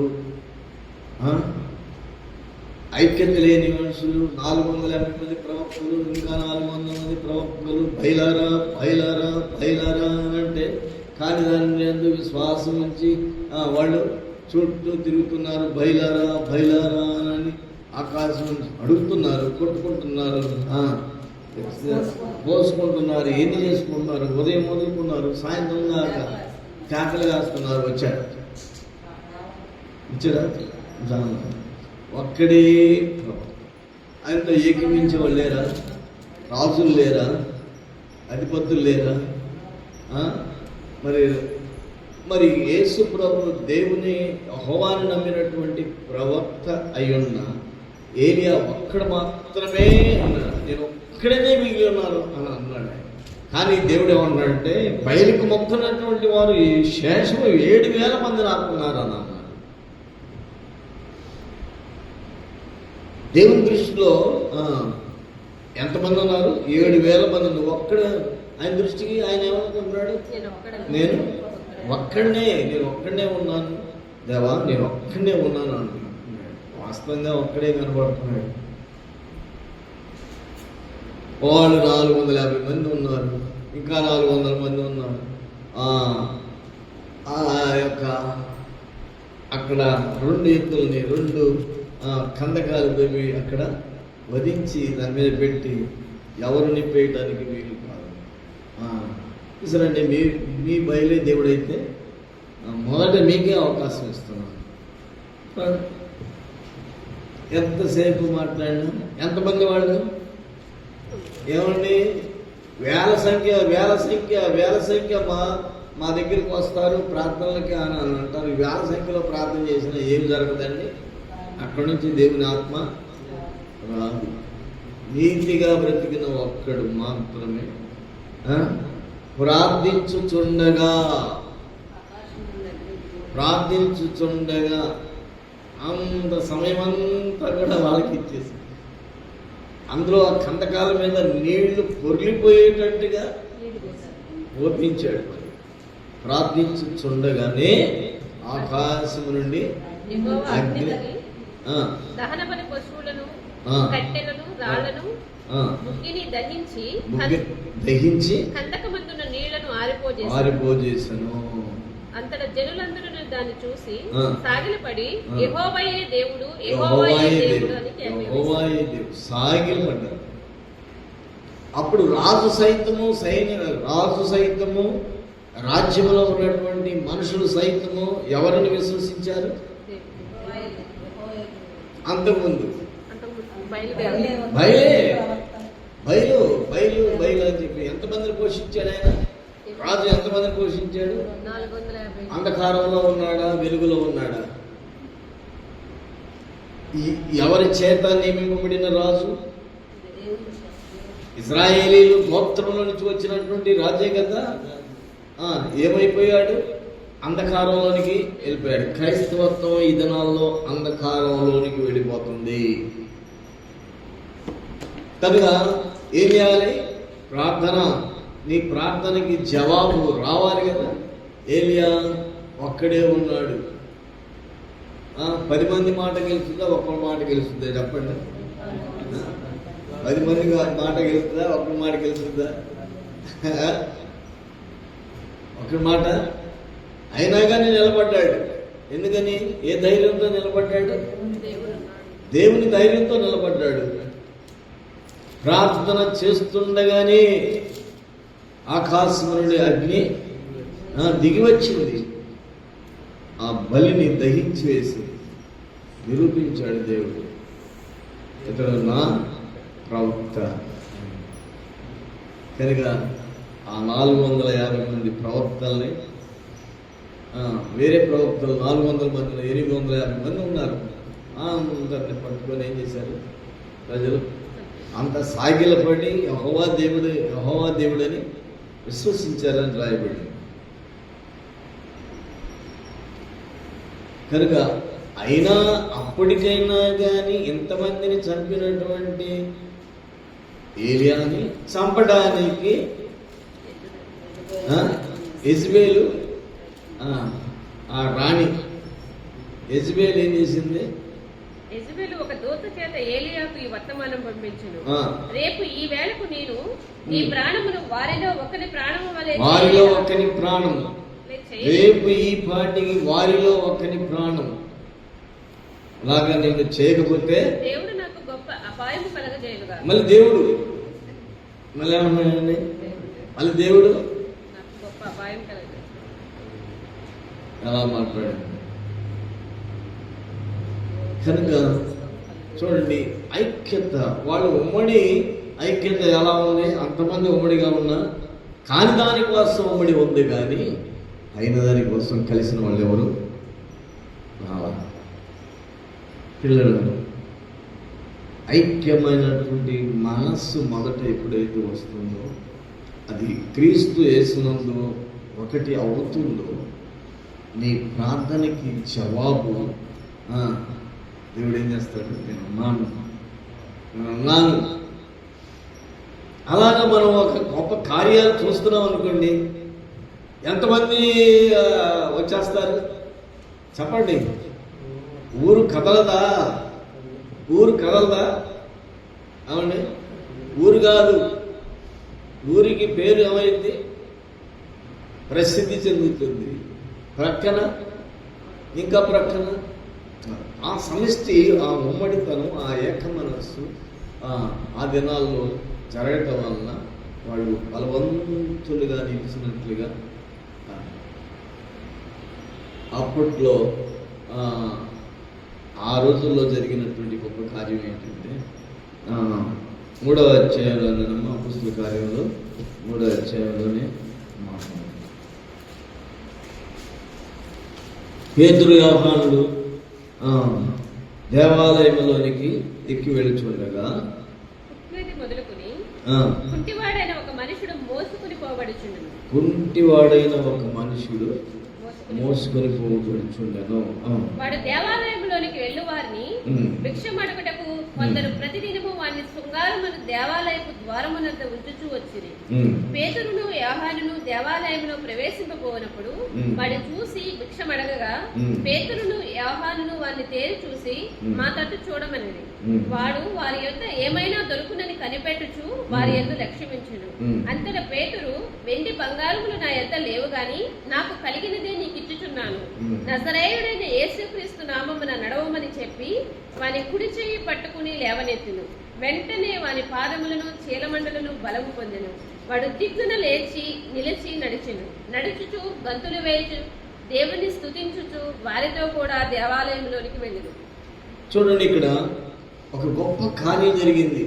S1: ఐక్యత లేని మనుషులు 480 మంది ప్రవక్తలు, ఇంకా 400 మంది ప్రవక్తలు బయలారా బయలారా బయలారా అని అంటే, కానీ దాని ఎందుకు విశ్వాసం ఉంచి వాళ్ళు చుట్టూ తిరుగుతున్నారు. బయలారా బయలారా అని ఆకాశం అడుగుతున్నారు, కొట్టుకుంటున్నారు, పోసుకుంటున్నారు, ఎన్ని చేసుకుంటున్నారు. ఉదయం మొదలుకున్నారు, సాయంత్రం దాకా కేకలు కాస్తున్నారు. వచ్చాడా? ఒక్కడే ఆయనతో ఏకీమించే వాళ్ళు లేరా? రాజులు లేరా? అధిపతులు లేరా? మరి మరి యేసు ప్రభు దేవుని యెహోవాను నమ్మినటువంటి ప్రవక్త అయ్యున్న ఏలియా ఒక్కడ మాత్రమే అన్నాడు, నేను ఒక్కడనే మిగిలి ఉన్నాను అని అన్నాడు. కానీ దేవుడు ఏమన్నాడంటే బయలుకు మొక్కున్నటువంటి వారు ఈ శేషము 7,000 మంది నాకున్నారు అని అన్నాడు. దేవుని దృష్టిలో ఎంతమంది ఉన్నారు? 7,000 మంది. నువ్వు ఒక్కడ, ఆయన దృష్టికి ఆయన ఏమనుకుంటున్నాడు? నేను ఒక్కడనే ఉన్నాను దేవా, నేను ఒక్కడనే ఉన్నాను అంటున్నాడు. వాస్తవంగా ఒక్కడే కనబడుతున్నాడు. వాళ్ళు 450 మంది ఉన్నారు, ఇంకా 400 మంది ఉన్నారు. ఆ యొక్క అక్కడ 2 ఎద్దుల్ని 2 కందకాలు తవ్వి అక్కడ వధించి దాని మీద పెట్టి ఎవరు నిప్పేయటానికి వీలు కాదు. సరే, మీ బయలే దేవుడైతే మొదట మీకే అవకాశం ఇస్తున్నాను. ఎంతసేపు మాట్లాడినా ఎంతమంది వాళ్ళు ఏమండి? వేల సంఖ్య మా దగ్గరికి వస్తారు ప్రార్థనలకి అని అంటారు. వేల సంఖ్యలో ప్రార్థన చేసినా ఏం జరగదండి. అక్కడి నుంచి దేవుని ఆత్మ రాదు. నీతిగా బ్రతికిన ఒక్కడు మాత్రమే ప్రార్థించుచుండగా అంత సమయమంతా కూడా వాళ్ళకి ఇచ్చేసి అందులో ఆ కందకాల మీద నీళ్లు పొర్లిపోయేటట్టుగా ఓపించాడు. ప్రార్థించుచుండగానే ఆకాశం నుండి అగ్ని,
S2: దహనబలి పశువులను, కట్టెలను, రాళ్లను ముగ్గిని దహించి కందకమందున్న నీళ్లను
S1: ఆరిపోజేసను.
S2: అంతట జనులందరూ దాన్ని చూసి సాగిలపడి యెహోవాయే దేవుడు, యెహోవాయే దేవుడు అని
S1: సాగిలపడ్డారు. అప్పుడు రాజు సైతము రాజ్యంలో ఉన్నటువంటి మనుషులు సైతము ఎవరిని విశ్వసించారు? అంతకుముందు బయలు అని చెప్పి ఎంతమందిని పోషించాడు ఆయన? రాజు ఎంతమందిని పోషించాడు? అంధకారంలో ఉన్నాడా, వెలుగులో ఉన్నాడా? ఎవరి చేత నియమింపబడిన రాజు? ఇశ్రాయేలీలు గోత్రంలో నుంచి వచ్చినటువంటి రాజే కదా. ఏమైపోయాడు? అంధకారంలోనికి వెళ్ళిపోయాడు. క్రైస్తవత్వం ఈ దినాల్లో అంధకారంలోనికి వెళ్ళిపోతుంది. కనుక ఏం చేయాలి? ప్రార్థన. నీ ప్రార్థనకి జవాబు రావాలి కదా. ఏలియా ఒక్కడే ఉన్నాడు. 10 మంది మాట గెలుస్తుందా, ఒక్కడి మాట గెలుస్తుందా? చెప్పండి. 10 మంది మాట గెలుస్తుందా, ఒక్కడి మాట గెలుస్తుందా? ఒక్కడి మాట. అయినా కానీ నిలబడ్డాడు. ఎందుకని? ఏ ధైర్యంతో నిలబడ్డాడు? దేవుని ధైర్యంతో నిలబడ్డాడు. ప్రార్థన చేస్తుండగానే ఆకాశం నుండి అగ్ని దిగి వచ్చింది. ఆ బలిని దహించి వేసి నిరూపించాడు దేవుడు, ఇతడు నా ప్రవక్త. కనుక ఆ 450 మంది ప్రవక్తల్ని, వేరే ప్రవక్తలు 400 మందిలో 850 మంది ఉన్నారు. అందరిని పట్టుకొని ఏం చేశారు ప్రజలు? అంత సాగిలపడి యెహోవా దేవుడని విశ్వసించారని రాయబడింది. కనుక అయినా అప్పటికైనా కానీ ఇంతమందిని చంపినటువంటి ఏలియాని చంపడానికి యెజబెలు, ఆ రాణి యెజబెలు ఏం చేసింది?
S2: యెజబెలు ఒక దూత చేత ఏలియాకు ఈ వర్తమానం పంపించును. రేపు ఈ వేళకు నేను నీ ప్రాణమును వారిలో ఒకని ప్రాణము వలె,
S1: రేపు ఈ పాటికి వారిలో ఒకని ప్రాణం అలాగా నేను చేయకపోతే
S2: దేవుడు నాకు గొప్ప అపాయము కలగజేయుగా.
S1: మళ్ళీ దేవుడు ఏమన్నాడండి? మళ్ళీ దేవుడు
S2: నాకు గొప్ప అపాయం కలగజేయుగా
S1: ఎలా మాట్లాడాడు? కనుక చూడండి, ఐక్యత, వాళ్ళు ఉమ్మడి ఐక్యత ఎలా ఉంది? అంతమంది ఉమ్మడిగా ఉన్నా కాని దానికోసం ఉమ్మడి ఉంది కానీ అయిన దానికోసం కలిసిన వాళ్ళు ఎవరు రావాలి. పిల్లలు ఐక్యమైనటువంటి మనస్సు మొదట ఎప్పుడైతే వస్తుందో, అది క్రీస్తు యేసునందు ఒకటి అవుతుందో, నీ ప్రార్థనకి జవాబు దేవుడు ఏం చేస్తాడు? నేను ఉన్నాను. అలాగా మనం ఒక గొప్ప కార్యాలు చూస్తున్నాం అనుకోండి, ఎంతమంది వచ్చేస్తారు చెప్పండి? ఊరు కదలదా? అవునండి, ఊరు కాదు, ఊరికి పేరు ఏమైంది? ప్రసిద్ధి చెందుతుంది. ప్రక్కన ఇంకా ప్రక్కన ఆ సమిష్టి, ఆ ఉమ్మడితనం, ఆ ఏక మనస్సు ఆ దినాల్లో జరగటం వలన వాళ్ళు బలవంతులుగా నిలిచినట్లుగా. అప్పట్లో ఆ రోజుల్లో జరిగినటువంటి గొప్ప కార్యం ఏంటంటే, 3వ అధ్యాయంలోనేనమ్మా, అపొస్తలుల కార్యంలో 3వ అధ్యాయంలోనే పేతురు యోహానులు దేవాలయంలోనికి ఎక్కి వెళ్ళుచుండగా
S2: మొదలుకొని కుంటివాడైన ఒక మనుషుడు మోసుకుని పోబడుచుండెను. వాడు దేవాలయంలోనికి వెళ్ళు వారిని భిక్షమడుగుటకు కొందరు ప్రతిదినము వారిని శృంగారమును దేవాలయపు ద్వారమునంత ఉంచుచూ వచ్చిరి. పేతురును యోహానును దేవాలయంలో ప్రవేశింపబోనప్పుడు వాడిని చూసి భిక్షమడగగా పేతురును యోహానును వారిని తేరి చూసి మా తట్టు చూడమనిది. వాడు వారి యొద్ద ఏమైనా దొరుకునని కనిపెట్టుచు వారి యొద్ద లక్ష్యమించును. అంతట పేతురు, వెండి బంగారములు నా యొద్ద లేవు గాని నాకు కలిగినదే నీకు ఇచ్చుచున్నాను. నజరేయుడైన యేసుక్రీస్తు నామమున నడవమని చెప్పి వాని కుడి చెయ్యి పట్టుకుని లేవనెత్తును. వెంటనే వాని పాదములను చీలమండలను బలము పొందెను. వాడు దిగ్గున లేచి నిలిచి నడుచుచు గంతులు వేయుచు దేవుని స్తుతించుచు వారితో కూడా దేవాలయంలోనికి వెళ్ళును.
S1: చూడండి, ఇక్కడ ఒక గొప్ప కార్యం జరిగింది.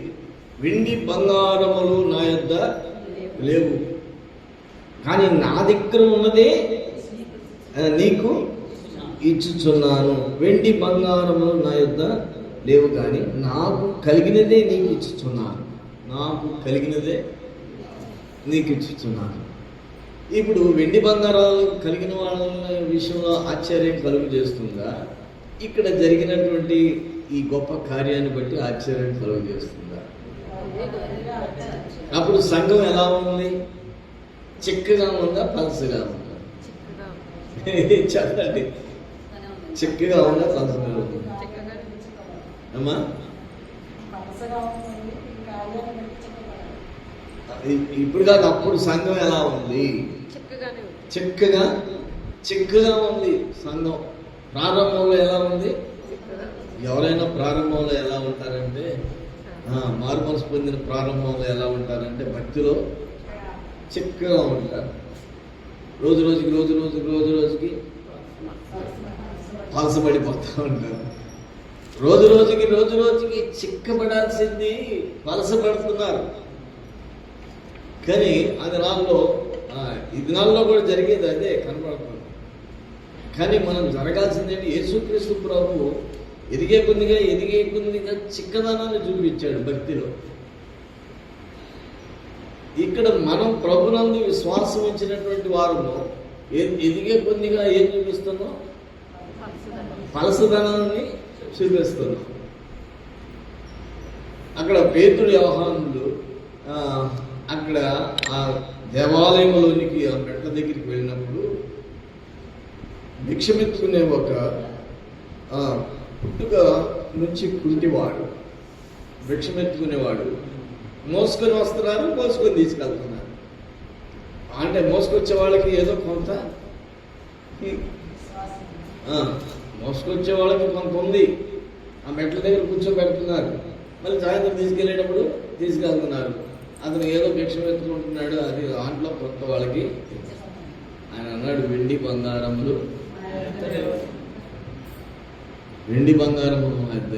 S1: వెండి బంగారములు నా యొద్ద లేవు, కానీ నా దగ్గర ఉన్నదే నీకు ఇచ్చుచున్నాను. వెండి బంగారములు నా యొద్ద లేవు, కానీ నాకు కలిగినదే నీకు ఇచ్చుచున్నాను. ఇప్పుడు వెండి బంగారాలు కలిగిన వాళ్ళ విషయంలో ఆశ్చర్యం కలుగు చేస్తుందా? ఇక్కడ జరిగినటువంటి ఈ గొప్ప కార్యాన్ని బట్టి ఆశ్చర్యం కలుగు చేస్తుందా? అప్పుడు సంఘం ఎలా ఉంది? చిక్కగా ఉందా, పలసగా ఉందా? చెప్పండి, చిక్కగా ఉందా, పలసగా ఉందా? అమ్మా, ఇప్పుడు కాదు, అప్పుడు సంఘం ఎలా ఉంది? చిక్కగా ఉంది సంఘం. ప్రారంభంలో ఎలా ఉంది? ఎవరైనా ప్రారంభంలో ఎలా ఉంటారంటే, మారుమనసు పొందిన ప్రారంభంలో ఎలా ఉంటారంటే, భక్తిలో చిక్కగా ఉంటారు. రోజు రోజుకి పలసపడిపోతూ ఉంటారు. రోజు రోజుకి చిక్కబడాల్సింది పలసపడుతున్నారు. కానీ ఆ దినాల్లో, ఈ దినాల్లో కూడా జరిగేది అదే కనబడుతుంది. కానీ మనం జరగాల్సింది ఏంటి? యేసుక్రీస్తు ప్రభు ఎదిగే కొద్దిగా చిక్కదనాన్ని చూపించాడు భక్తిలో. ఇక్కడ మనం ప్రభునందు విశ్వాసం ఇచ్చినటువంటి వారు ఎదిగే కొద్దిగా ఏం చూపిస్తున్నాం? పలసదనాన్ని చూపిస్తున్నాం. అక్కడ పేతురు యోహానులు అక్కడ ఆ దేవాలయంలోనికి ఆ మెట్ల దగ్గరికి వెళ్ళినప్పుడు భిక్షమెత్తుకునే ఒక పుట్టుక నుంచి కుంటివాడు భిక్షమెత్తుకునేవాడు మోసుకొని వస్తున్నారు, మోసుకొని తీసుకెళ్తున్నారు. అంటే మోసుకొచ్చే వాళ్ళకి ఏదో కొంత ఉంది. ఆ మెట్ల దగ్గర కూర్చోబెడుతున్నారు, మళ్ళీ సాయంత్రం తీసుకెళ్ళేటప్పుడు తీసుకెళ్తున్నారు. అతను ఏదో భిక్షం ఎత్తుకుంటున్నాడు. అది దాంట్లో కొత్త వాళ్ళకి ఆయన అన్నాడు, వెండి బంగారములు మా యొద్ద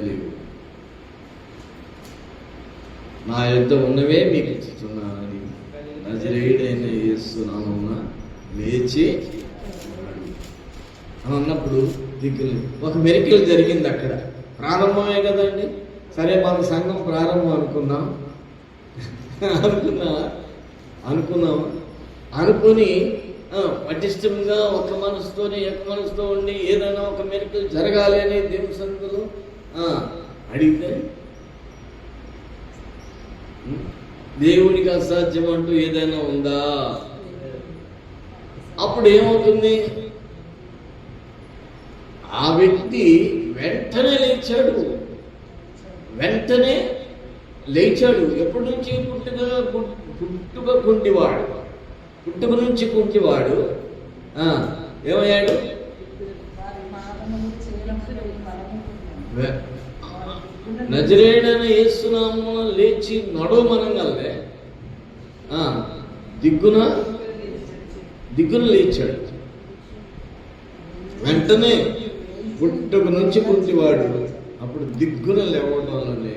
S1: లేవు, నా యొద్ద ఉన్నవే మీకు ఇస్తున్నానని నజరేయుడైన యేసు నామమున లేచి అని అన్నప్పుడు దిక్కులు ఒక మెరికల్ జరిగింది అక్కడ. ప్రారంభమే కదండి. సరే మన సంఘం ప్రారంభం అనుకున్నాం అనుకున్నాము అనుకుని పటిష్టంగా ఒక మనసుతోనే ఏక మనసుతో ఉండి ఏదైనా ఒక మెరికల్ జరగాలి అని దేవుని సన్నిధిలో అడిగితే దేవుడికి అసాధ్యం అంటూ ఏదైనా ఉందా? అప్పుడు ఏమవుతుంది? ఆ వ్యక్తి వెంటనే లేచాడు. ఎప్పటి నుంచి? పుట్టుక కుంటివాడు. పుట్టుక నుంచి కుంటివాడు ఏమయ్యాడు? నజరేయుడైన యేసు నామమున లేచి నడవమనగానే దిగ్గున లేచాడు. వెంటనే పుట్టుక నుంచి కుంటివాడు అప్పుడు దిగ్గున లేవడంలోనే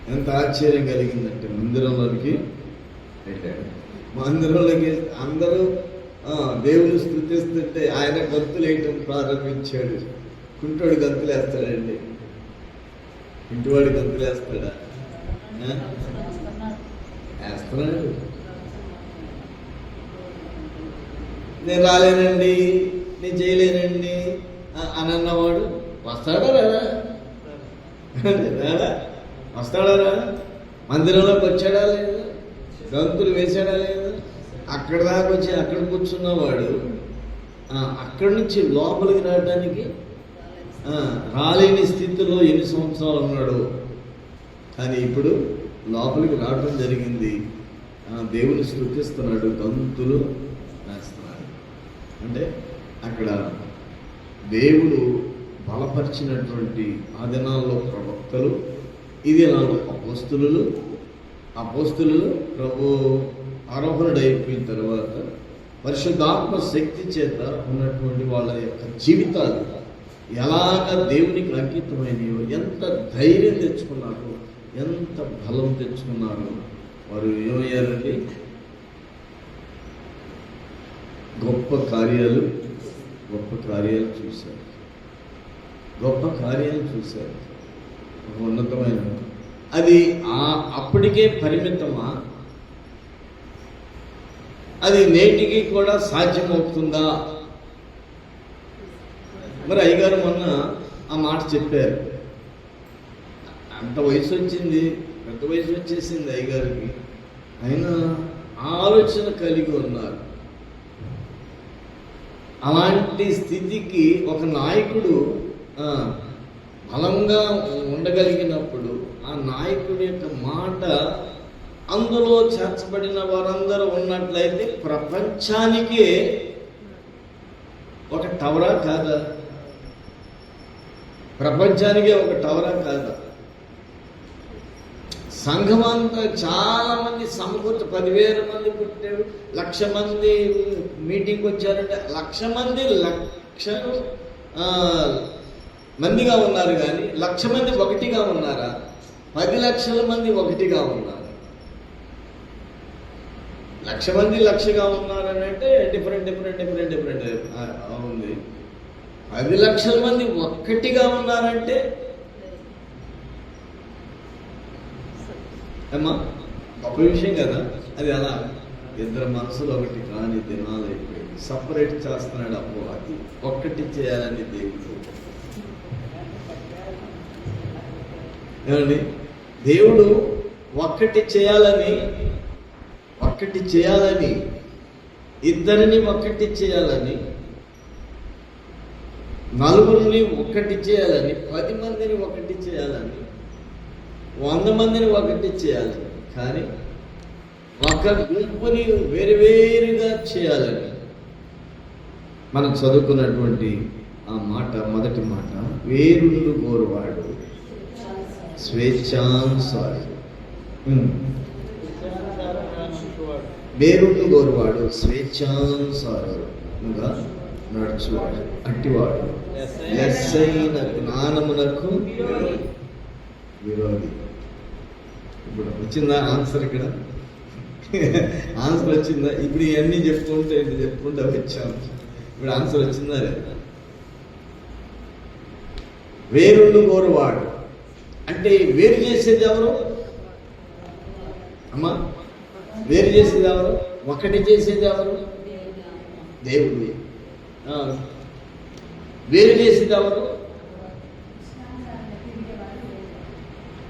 S1: ఎంత ఆశ్చర్యం కలిగిందంటే మందిరంలోకి వెళ్ళాడు. మందిరంలోకి అందరూ దేవుని స్తుతిస్తుంటే ఆయన గంతులు వేయటం ప్రారంభించాడు. కుంటోడు గంతులు వేస్తాడండి, ఇంటివాడు గంతులు వేస్తాడా? వేస్తున్నాడు. నేను రాలేనండి, నేను చేయలేనండి అని అన్నవాడు వస్తాడా రాడా? వస్తాడా రాడా? మందిరంలోకి వచ్చాడా లేదా? గంతులు వేసాడా లేదా? అక్కడ దాకా వచ్చి అక్కడ కూర్చున్నవాడు అక్కడి నుంచి లోపలికి రావడానికి రాలేని స్థితిలో ఎన్ని సంవత్సరాలు ఉన్నాడు. కానీ ఇప్పుడు లోపలికి రావడం జరిగింది. దేవుని స్తుతిస్తున్నాడు, గంతులు వేస్తున్నాడు. అంటే అక్కడ దేవుడు బలపరిచినటువంటి ఆ దినాల్లో ప్రవక్తలు, ఈ దినాల్లో అపోస్తులు ప్రభు ఆరోహణుడైపోయిన తర్వాత పరిశుద్ధాత్మ శక్తి చేత ఉన్నటువంటి వాళ్ళ యొక్క జీవితాలు ఎలాగ దేవునికి అంకితమైనయో, ఎంత ధైర్యం తెచ్చుకున్నారో, ఎంత బలం తెచ్చుకున్నారో. వారు ఏమయ్యారండి? గొప్ప కార్యాలు చూశారు. ఉన్నతమైన అది అప్పటికే పరిమితమా? అది నేటికి కూడా సాధ్యమవుతుందా? మరి అయ్యగారు మొన్న ఆ మాట చెప్పారు. అంత వయసు వచ్చింది, పెద్ద వయసు వచ్చేసింది అయ్యగారికి, అయినా ఆలోచన కలిగి ఉన్నారు. అలాంటి స్థితికి ఒక నాయకుడు బలంగా ఉండగలిగినప్పుడు ఆ నాయకుడి యొక్క మాట అందులో చేర్చబడిన వారందరూ ఉన్నట్లయితే ప్రపంచానికే ఒక టవరా కాదా? ప్రపంచానికే ఒక టవరా కాదా? సంఘం అంతా చాలా మంది సమకూర్చి 10,000 మంది పుట్టారు, 1,00,000 మంది మీటింగ్కి వచ్చారంటే 1,00,000 మంది మందిగా ఉన్నారు. కానీ 1,00,000 మంది ఒకటిగా ఉన్నారా? 10 లక్షల మంది ఒకటిగా ఉన్నారు. 1,00,000 మంది 1,00,000గా ఉన్నారని అంటే డిఫరెంట్ ఉంది. 10 లక్షల మంది ఒక్కటిగా ఉన్నారంటే అమ్మా గొప్ప విషయం కదా. అది అలా ఇద్దరు మనసులు ఒకటి కాని దినాలు అయిపోయింది. సపరేట్ చేస్తున్నాడు అప్పు. అది ఒక్కటి చేయాలని దేవుడు ఏమండి? దేవుడు ఒక్కటి చేయాలని, ఇద్దరిని ఒక్కటి చేయాలని, నలుగురిని ఒక్కటి చేయాలని, 10 మందిని ఒకటి చేయాలని, 100 మందిని ఒకటి చేయాలని, కానీ ఒక గుంపుని వేరువేరుగా చేయాలని. మనం చదువుకున్నటువంటి ఆ మాట, మొదటి మాట, వేరుండు కోరువాడు స్వేచ్ఛానుసారి. వేరుండు కోరువాడు స్వేచ్ఛానుసారుగా నడుచువాడు, అట్టివాడు లెస్సైన జ్ఞానమునకు విరోధి. ఇప్పుడు వచ్చిందా ఆన్సర్? ఇక్కడ ఆన్సర్ వచ్చిందా? ఇప్పుడు ఇవన్నీ చెప్పుకుంటూ వచ్చాము. ఇప్పుడు ఆన్సర్ వచ్చిందా లేదా? వేరుండు కోరువాడు అంటే వేరు చేసేది ఎవరు అమ్మా? వేరు చేసేది ఎవరు? ఒకటి చేసేది ఎవరు? దేవుడు. వేరు చేసేది ఎవరు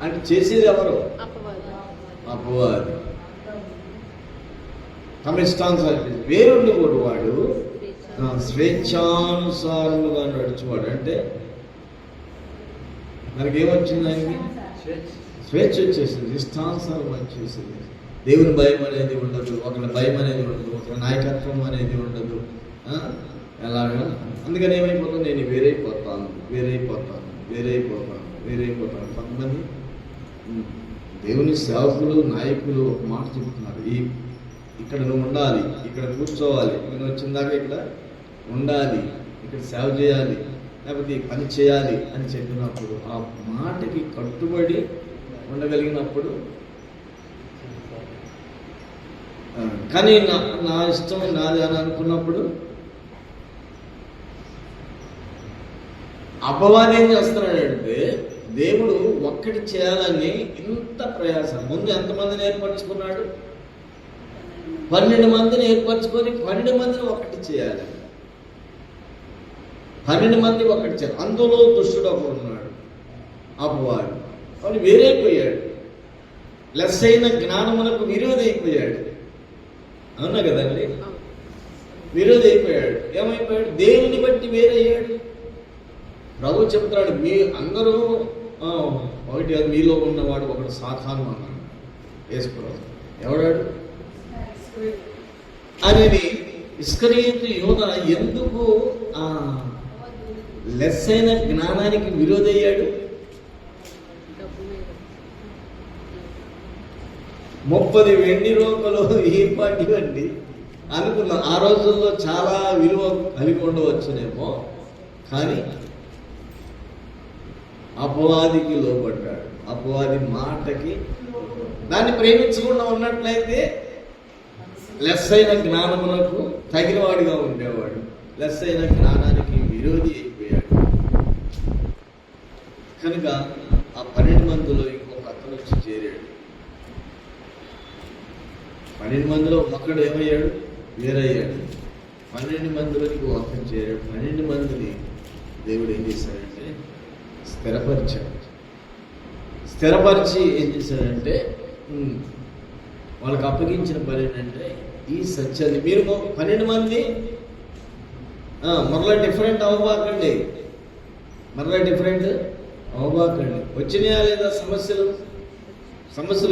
S1: అంటే చేసేది ఎవరు? అపవాది. తమ ఇష్టానుసారం వేరుండి కూడా వాడు స్వేచ్ఛానుసారముగా నడుచువాడు. అంటే మనకేమొచ్చింది? ఆయనకి స్వేచ్ఛ వచ్చేసింది, ఇష్టానుసారం వచ్చేసింది. దేవుని భయం అనేది ఉండదు, ఒకళ్ళ భయం అనేది ఉండదు, ఒకళ్ళ నాయకత్వం అనేది ఉండదు. ఎలాగా? అందుకని ఏమైపోతుంది? నేను వేరైపోతాను. కొంతమంది దేవుని సేవకులు, నాయకులు ఒక మాట చెబుతున్నారు, ఇక్కడ నువ్వు ఉండాలి, ఇక్కడ కూర్చోవాలి, నేను వచ్చిన దాకా ఇక్కడ ఉండాలి, ఇక్కడ సేవ చేయాలి, లేకపోతే పని చేయాలి అని చెప్పినప్పుడు ఆ మాటకి కట్టుబడి ఉండగలిగినప్పుడు, కానీ నా ఇష్టం నాది అని అనుకున్నప్పుడు అపవాది ఏం చేస్తున్నాడంటే దేవుడు ఒక్కటి చేయాలని ఇంత ప్రయాసం. ముందు ఎంతమందిని ఏర్పరచుకున్నాడు? 12 మందిని ఏర్పరచుకొని 12 మందిని ఒక్కటి చేయాలి. 12 మంది ఒక్కటి చేయాలి. అందులో దుష్టుడు ఒకడు ఉన్నాడు, అపవాది. వాడు వేరైపోయాడు, లెస్ అయిన జ్ఞానమునకు విరోధి అయిపోయాడు. అవునా కదండి? విరోధి అయిపోయాడు. ఏమైపోయాడు? దేవుని బట్టి వేరయ్యాడు. ప్రభు చెప్తున్నాడు, మీ అందరూ ఒకటి మీలో ఉన్నవాడు ఒకడు సాతాను అన్నాడు యేసుప్రభు. ఎవడాడు అనేది? ఇస్కరియోతు యోధ ఎందుకు లెస్ అయిన జ్ఞానానికి విరోధయ్యాడు? 30 వెండి రూపాయలు ఏపాటివండి అనుకున్నా. ఆ రోజుల్లో చాలా విలువ కలిగి ఉండవచ్చునేమో, కానీ అపవాదికి లోపడ్డాడు. అపవాది మాటకి దాన్ని ప్రేమించకుండా ఉన్నట్లయితే లెస్ అయిన జ్ఞానమునకు తగినవాడిగా ఉండేవాడు, లెస్ అయిన జ్ఞానానికి విరోధి అయిపోయాడు. కనుక ఆ 12 మందిలో ఇంకొక అతను వచ్చి చేరాడు. 12 మందిలో ఒకడు ఏమయ్యాడు? వేరయ్యాడు. 12 మందిలోకి ఒకరు చేరాడు. 12 మందిని దేవుడు ఏం చేశాడంటే స్థిరపరిచి ఏం చేశాడంటే వాళ్ళకి అప్పగించిన పని ఏంటంటే ఈ సత్యాన్ని మీరు 12 మంది మరలా డిఫరెంట్ అవ్వబాకండి. వచ్చినాయా లేదా సమస్యలు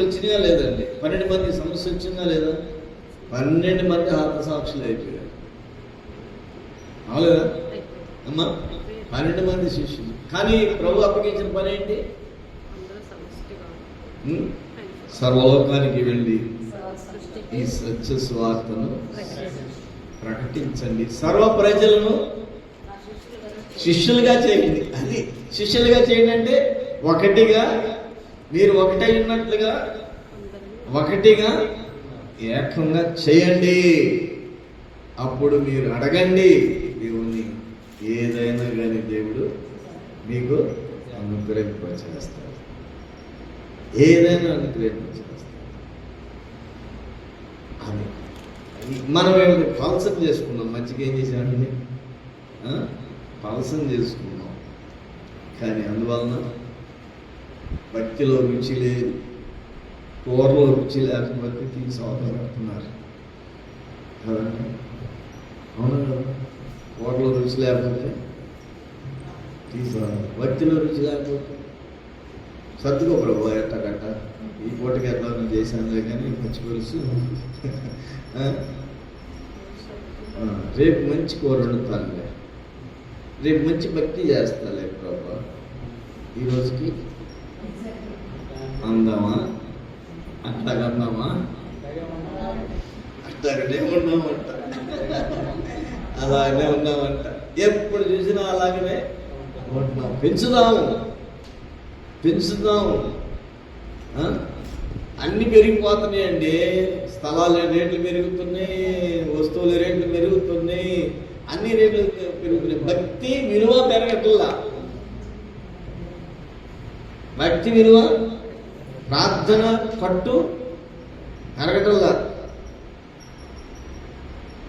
S1: వచ్చినాయా లేదండి? 12 మంది సమస్య వచ్చిందా లేదా? 12 మంది ఆత్మసాక్షులు అయిపోయారు. అవలేదా అమ్మా? 12 మంది శిష్యులు. కానీ ప్రభు అప్పగించిన పని ఏంటి? సర్వలోకానికి వెళ్ళి ఈ సత్య సువార్తను ప్రకటించండి, సర్వ ప్రజలను శిష్యులుగా చేయండి. అది శిష్యులుగా చేయండి అంటే ఒకటిగా మీరు ఒకటై ఉన్నట్లుగా ఒకటిగా ఏకంగా చేయండి. అప్పుడు మీరు అడగండి దేవుని, ఏదైనా కానీ దేవుడు మీకు అనుగ్రహింపచేస్తాడు. ఏదైనా అనుగ్రహింపచేస్తాడు. అని మనం ఏమైనా పలసం చేసుకున్నాం, మంచిగా ఏం చేసామండి? పలసం చేసుకున్నాం. కానీ అందువలన భక్తిలో రుచి లేదు, కూరలో రుచి లేకపోతే తీసి అవతల పెడుతున్నారు కదండి. అవును కదా? కూరలో రుచి లేకపోతే తీసుకోవాలి, భక్తిలో రుచి లేకపోతే సర్దుకో ప్రభు, ఎట్టగట్ట ఈ పూటకి ఎట్లా చేశానులే కానీ మంచి పులుసు, రేపు మంచి కూర వండుతానులే, రేపు మంచి భక్తి చేస్తాలే ప్రభు, ఈరోజుకి అందామా అట్లాగన్నామా అట్లాగనే ఉన్నామంట, అలాగనే ఉన్నామంట, ఎప్పుడు చూసినా అలాగనే ఉంటున్నాం. పెంచుదాము అన్ని పెరిగిపోతున్నాయండి. స్థలాల రేట్లు పెరుగుతున్నాయి, వస్తువుల రేట్లు పెరుగుతున్నాయి, అన్ని రేట్లు పెరుగుతున్నాయి. భక్తి విలువ పెరగట్లా. భక్తి విలువ, ప్రార్థన పట్టు పెరగటల్లా.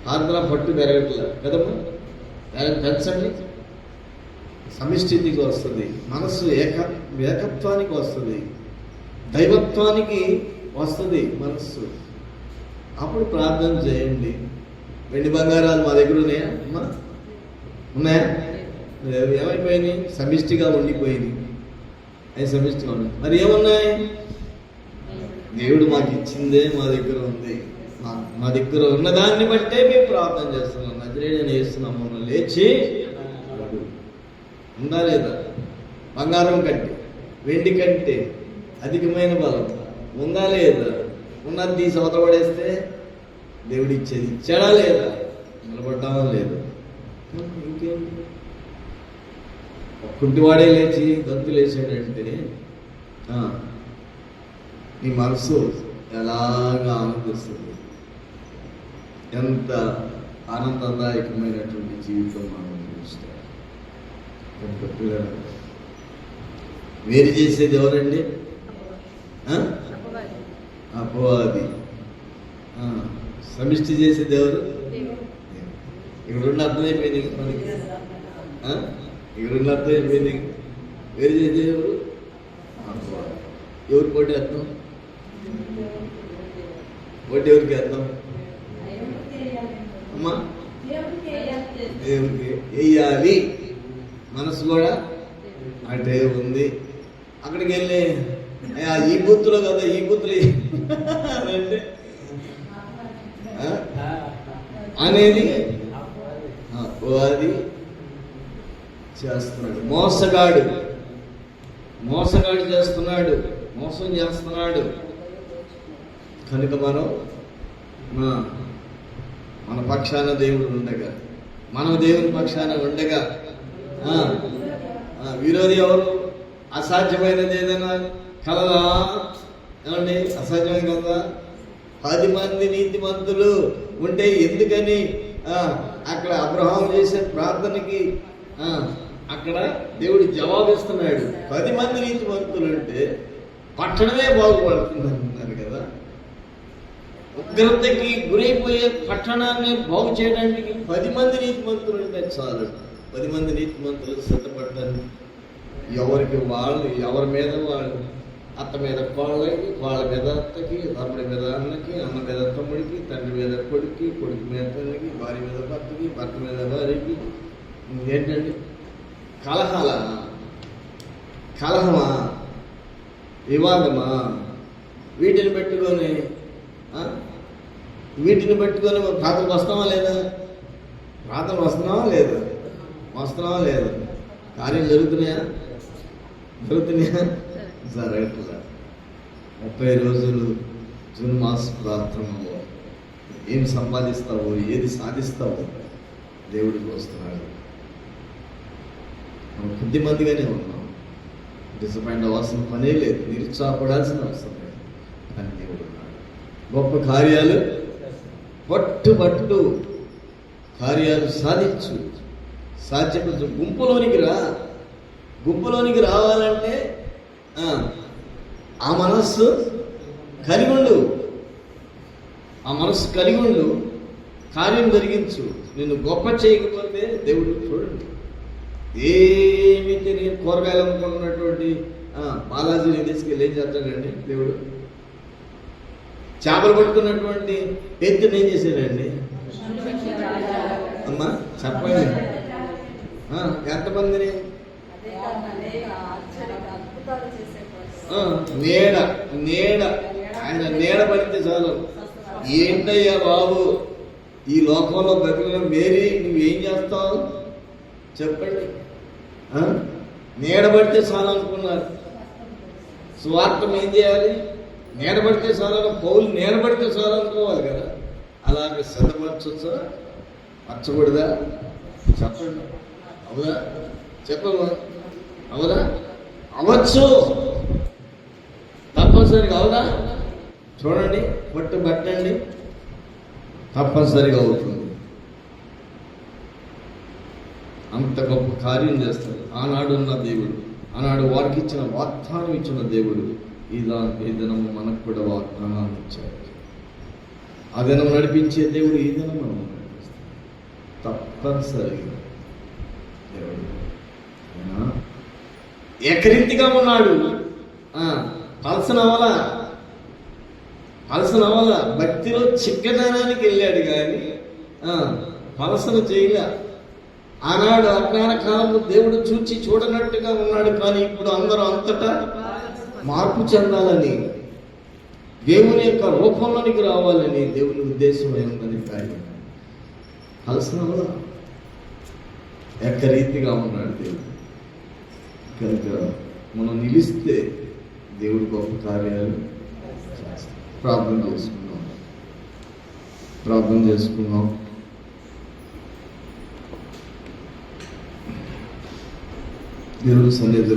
S1: ప్రార్థన పట్టు పెరగట్లా కదమ్మా. పెంచండి, సమిష్టికి వస్తుంది. మనస్సు ఏకత్వానికి వస్తుంది, దైవత్వానికి వస్తుంది మనస్సు. అప్పుడు ప్రార్థన చేయండి. వెండి బంగారాలు మా దగ్గర ఉన్నాయా అమ్మా? ఉన్నాయా? ఏమైపోయినాయి? సమిష్టిగా ఉండిపోయినాయి. అవి సమిష్టిగా ఉన్నాయి. మరి ఏమున్నాయి? దేవుడు మాకు ఇచ్చిందే మా దగ్గర ఉంది. మా దగ్గర ఉన్నదాన్ని బట్టే మేము ప్రార్థన చేస్తున్నాం. నజరేయుడైన యేసు నామమున లేచి ఉందా లేదా? బంగారం కంటే, వెండి కంటే అధికమైన బలం ఉందా లేదా? ఉన్నది తీసి అవతలపడేస్తే దేవుడు ఇచ్చేది ఇచ్చాడా లేదా? నిలబడ్డామా లేదా? ఇంకేంటి? కుంటివాడే లేచి గంతులు వేసాడంటే నీ మనసు ఎలాగా ఆనందిస్తుంది. ఎంత ఆనందదాయకమైనటువంటి జీవితం మనం చూస్తాం. వేరు చేసేది ఎవరండి? అపవాది. సమిష్టి చేసేది ఎవరు? ఇక్కడ రెండు అర్థమైపోయింది మనకి. ఇక్కడ రెండు అర్థమైపోయింది. వేరు చేసేది ఎవరు? అపవాది. ఎవరు పోటీ అర్థం? పోటీ ఎవరికి అర్థం? అమ్మా, దేవుడికి వెయ్యాలి. మనసు కూడా అంటే ఉంది. అక్కడికి వెళ్ళి ఈ బుద్ధులు కదా, ఈ బుద్ధులు అనేది అది చేస్తున్నాడు. మోసగాడు చేస్తున్నాడు, మోసం చేస్తున్నాడు. కనుక మనం మన పక్షాన దేవుడు ఉండగా, మనం దేవుని పక్షాన ఉండగా, విరోధి ఎవరు? అసాధ్యమైనది ఏదైనా కలదా? ఏమండి? అసాధ్యమైన కదా. 10 మంది నీతిమంతులు ఉంటే ఎందుకని అక్కడ అబ్రహాము చేసే ప్రార్థనకి అక్కడ దేవుడు జవాబిస్తున్నాడు. 10 మంది నీతిమంతులు ఉంటే పట్టణమే బాగుపడుతుంది అంటున్నారు కదా. ఉగ్రతకి గురైపోయే పట్టణాన్ని బాగు చేయడానికి 10 మంది నీతిమంతులు ఉంటే చాలు. 10 మంది నీతిమంతులు సిద్ధపడ్డారు. ఎవరికి వాళ్ళు, ఎవరి మీద వాళ్ళు, అత్త మీద కోళ్ళకి, కోళ్ళ మీద అత్తకి, తమ్ముడి మీద అన్నకి, అన్న మీద తమ్ముడికి, తండ్రి మీద కొడుక్కి, కొడుకు మీద తల్లికి, భార్య మీద భర్తకి, భర్త మీద భార్యకి. ఏంటండి? కలహమా, వివాదమా? వీటిని పెట్టుకొని ప్రార్థనకు వస్తున్నావా లేదా? ప్రార్థనకు వస్తున్నావా లేదా? కార్యం జరుగుతున్నాయా? జరగట్లా. 30 రోజులు జూన్ మాస ప్రార్థనలో ఏం సంపాదిస్తావో, ఏది సాధిస్తావో దేవుడికి వస్తున్నాడు. మనం కొద్దిమందిగానే ఉన్నాం. డిసప్పాయింట్ అవ్వాల్సిన పనే లేదు, నిరుత్సాహపడాల్సిన అవసరం లేదు. కానీ దేవుడు ఉన్నాడు. గొప్ప కార్యాలు పట్టు కార్యాలు సాధించు, సాధ్యపరచు. గుంపులోనికి రావాలంటే ఆ మనస్సు కలిగి ఉండు, కార్యం జరిగించు. నిన్ను గొప్ప చేయకపోతే దేవుడు చూడండి, ఏమి తెలియని కూరగాయలు అమ్ముకుంటున్నటువంటి బాలాజీని తీసుకెళ్ళి ఏం చేస్తాడండి దేవుడు? చేపలు పట్టుకున్నటువంటి ఎత్తుని ఏం చేశాడండి? అమ్మా చెప్పండి, ఎంతమందిని? నీడ ఆయన నీడ పడితే చాలు. ఏంటయ్యా బాబు ఈ లోకంలో బ్రతికిన మేరీ, నువ్వేం చేస్తావు చెప్పండి? నీడ పడితే చాలు అనుకున్నారు. స్వార్థం ఏం చేయాలి? నీడ పడితే చాలు. పౌలు నీడ పడితే చాలు అనుకోవాలి కదా. అలాగే సిద్ధపరచొచ్చా, పచ్చకూడదా? చెప్పండి. అవునా? చెప్పమ్మా. అవునా? అవచ్చు, తప్పనిసరిగా. అవునా? చూడండి, పట్టండి, తప్పనిసరిగా అవుతుంది. అంత గొప్ప కార్యం చేస్తాడు. ఆనాడు ఉన్న దేవుడు, ఆనాడు వారికి ఇచ్చిన వాగ్దానం ఇచ్చిన దేవుడు ఈ దినం మనకు కూడా వాగ్దానాన్ని ఇచ్చాడు. ఆ దినం నడిపించే దేవుడు ఈ దినం మనం నడిపిస్తాడు తప్పనిసరిగా. దేవుడు ఆయన ఏకరీతిగా ఉన్నాడు. పలసనవల భక్తిలో చిక్కదనానికి వెళ్ళాడు కానీ పలసన చేయలే. ఆనాడు అజ్ఞాన కాలంలో దేవుడు చూడనట్టుగా ఉన్నాడు. కానీ ఇప్పుడు అందరూ అంతటా మార్పు చెందాలని, దేవుని యొక్క రూపంలోనికి రావాలని దేవుని ఉద్దేశమై ఉందని కార్యం. పలసనవల ఏకరీతిగా ఉన్నాడు దేవుడు. కనుక మనం నిలిస్తే దేవుడు గొప్ప కార్యాలు చేస్తాడు. ప్రార్థన చేసుకుందాం. దేవుడి సన్నిధిలో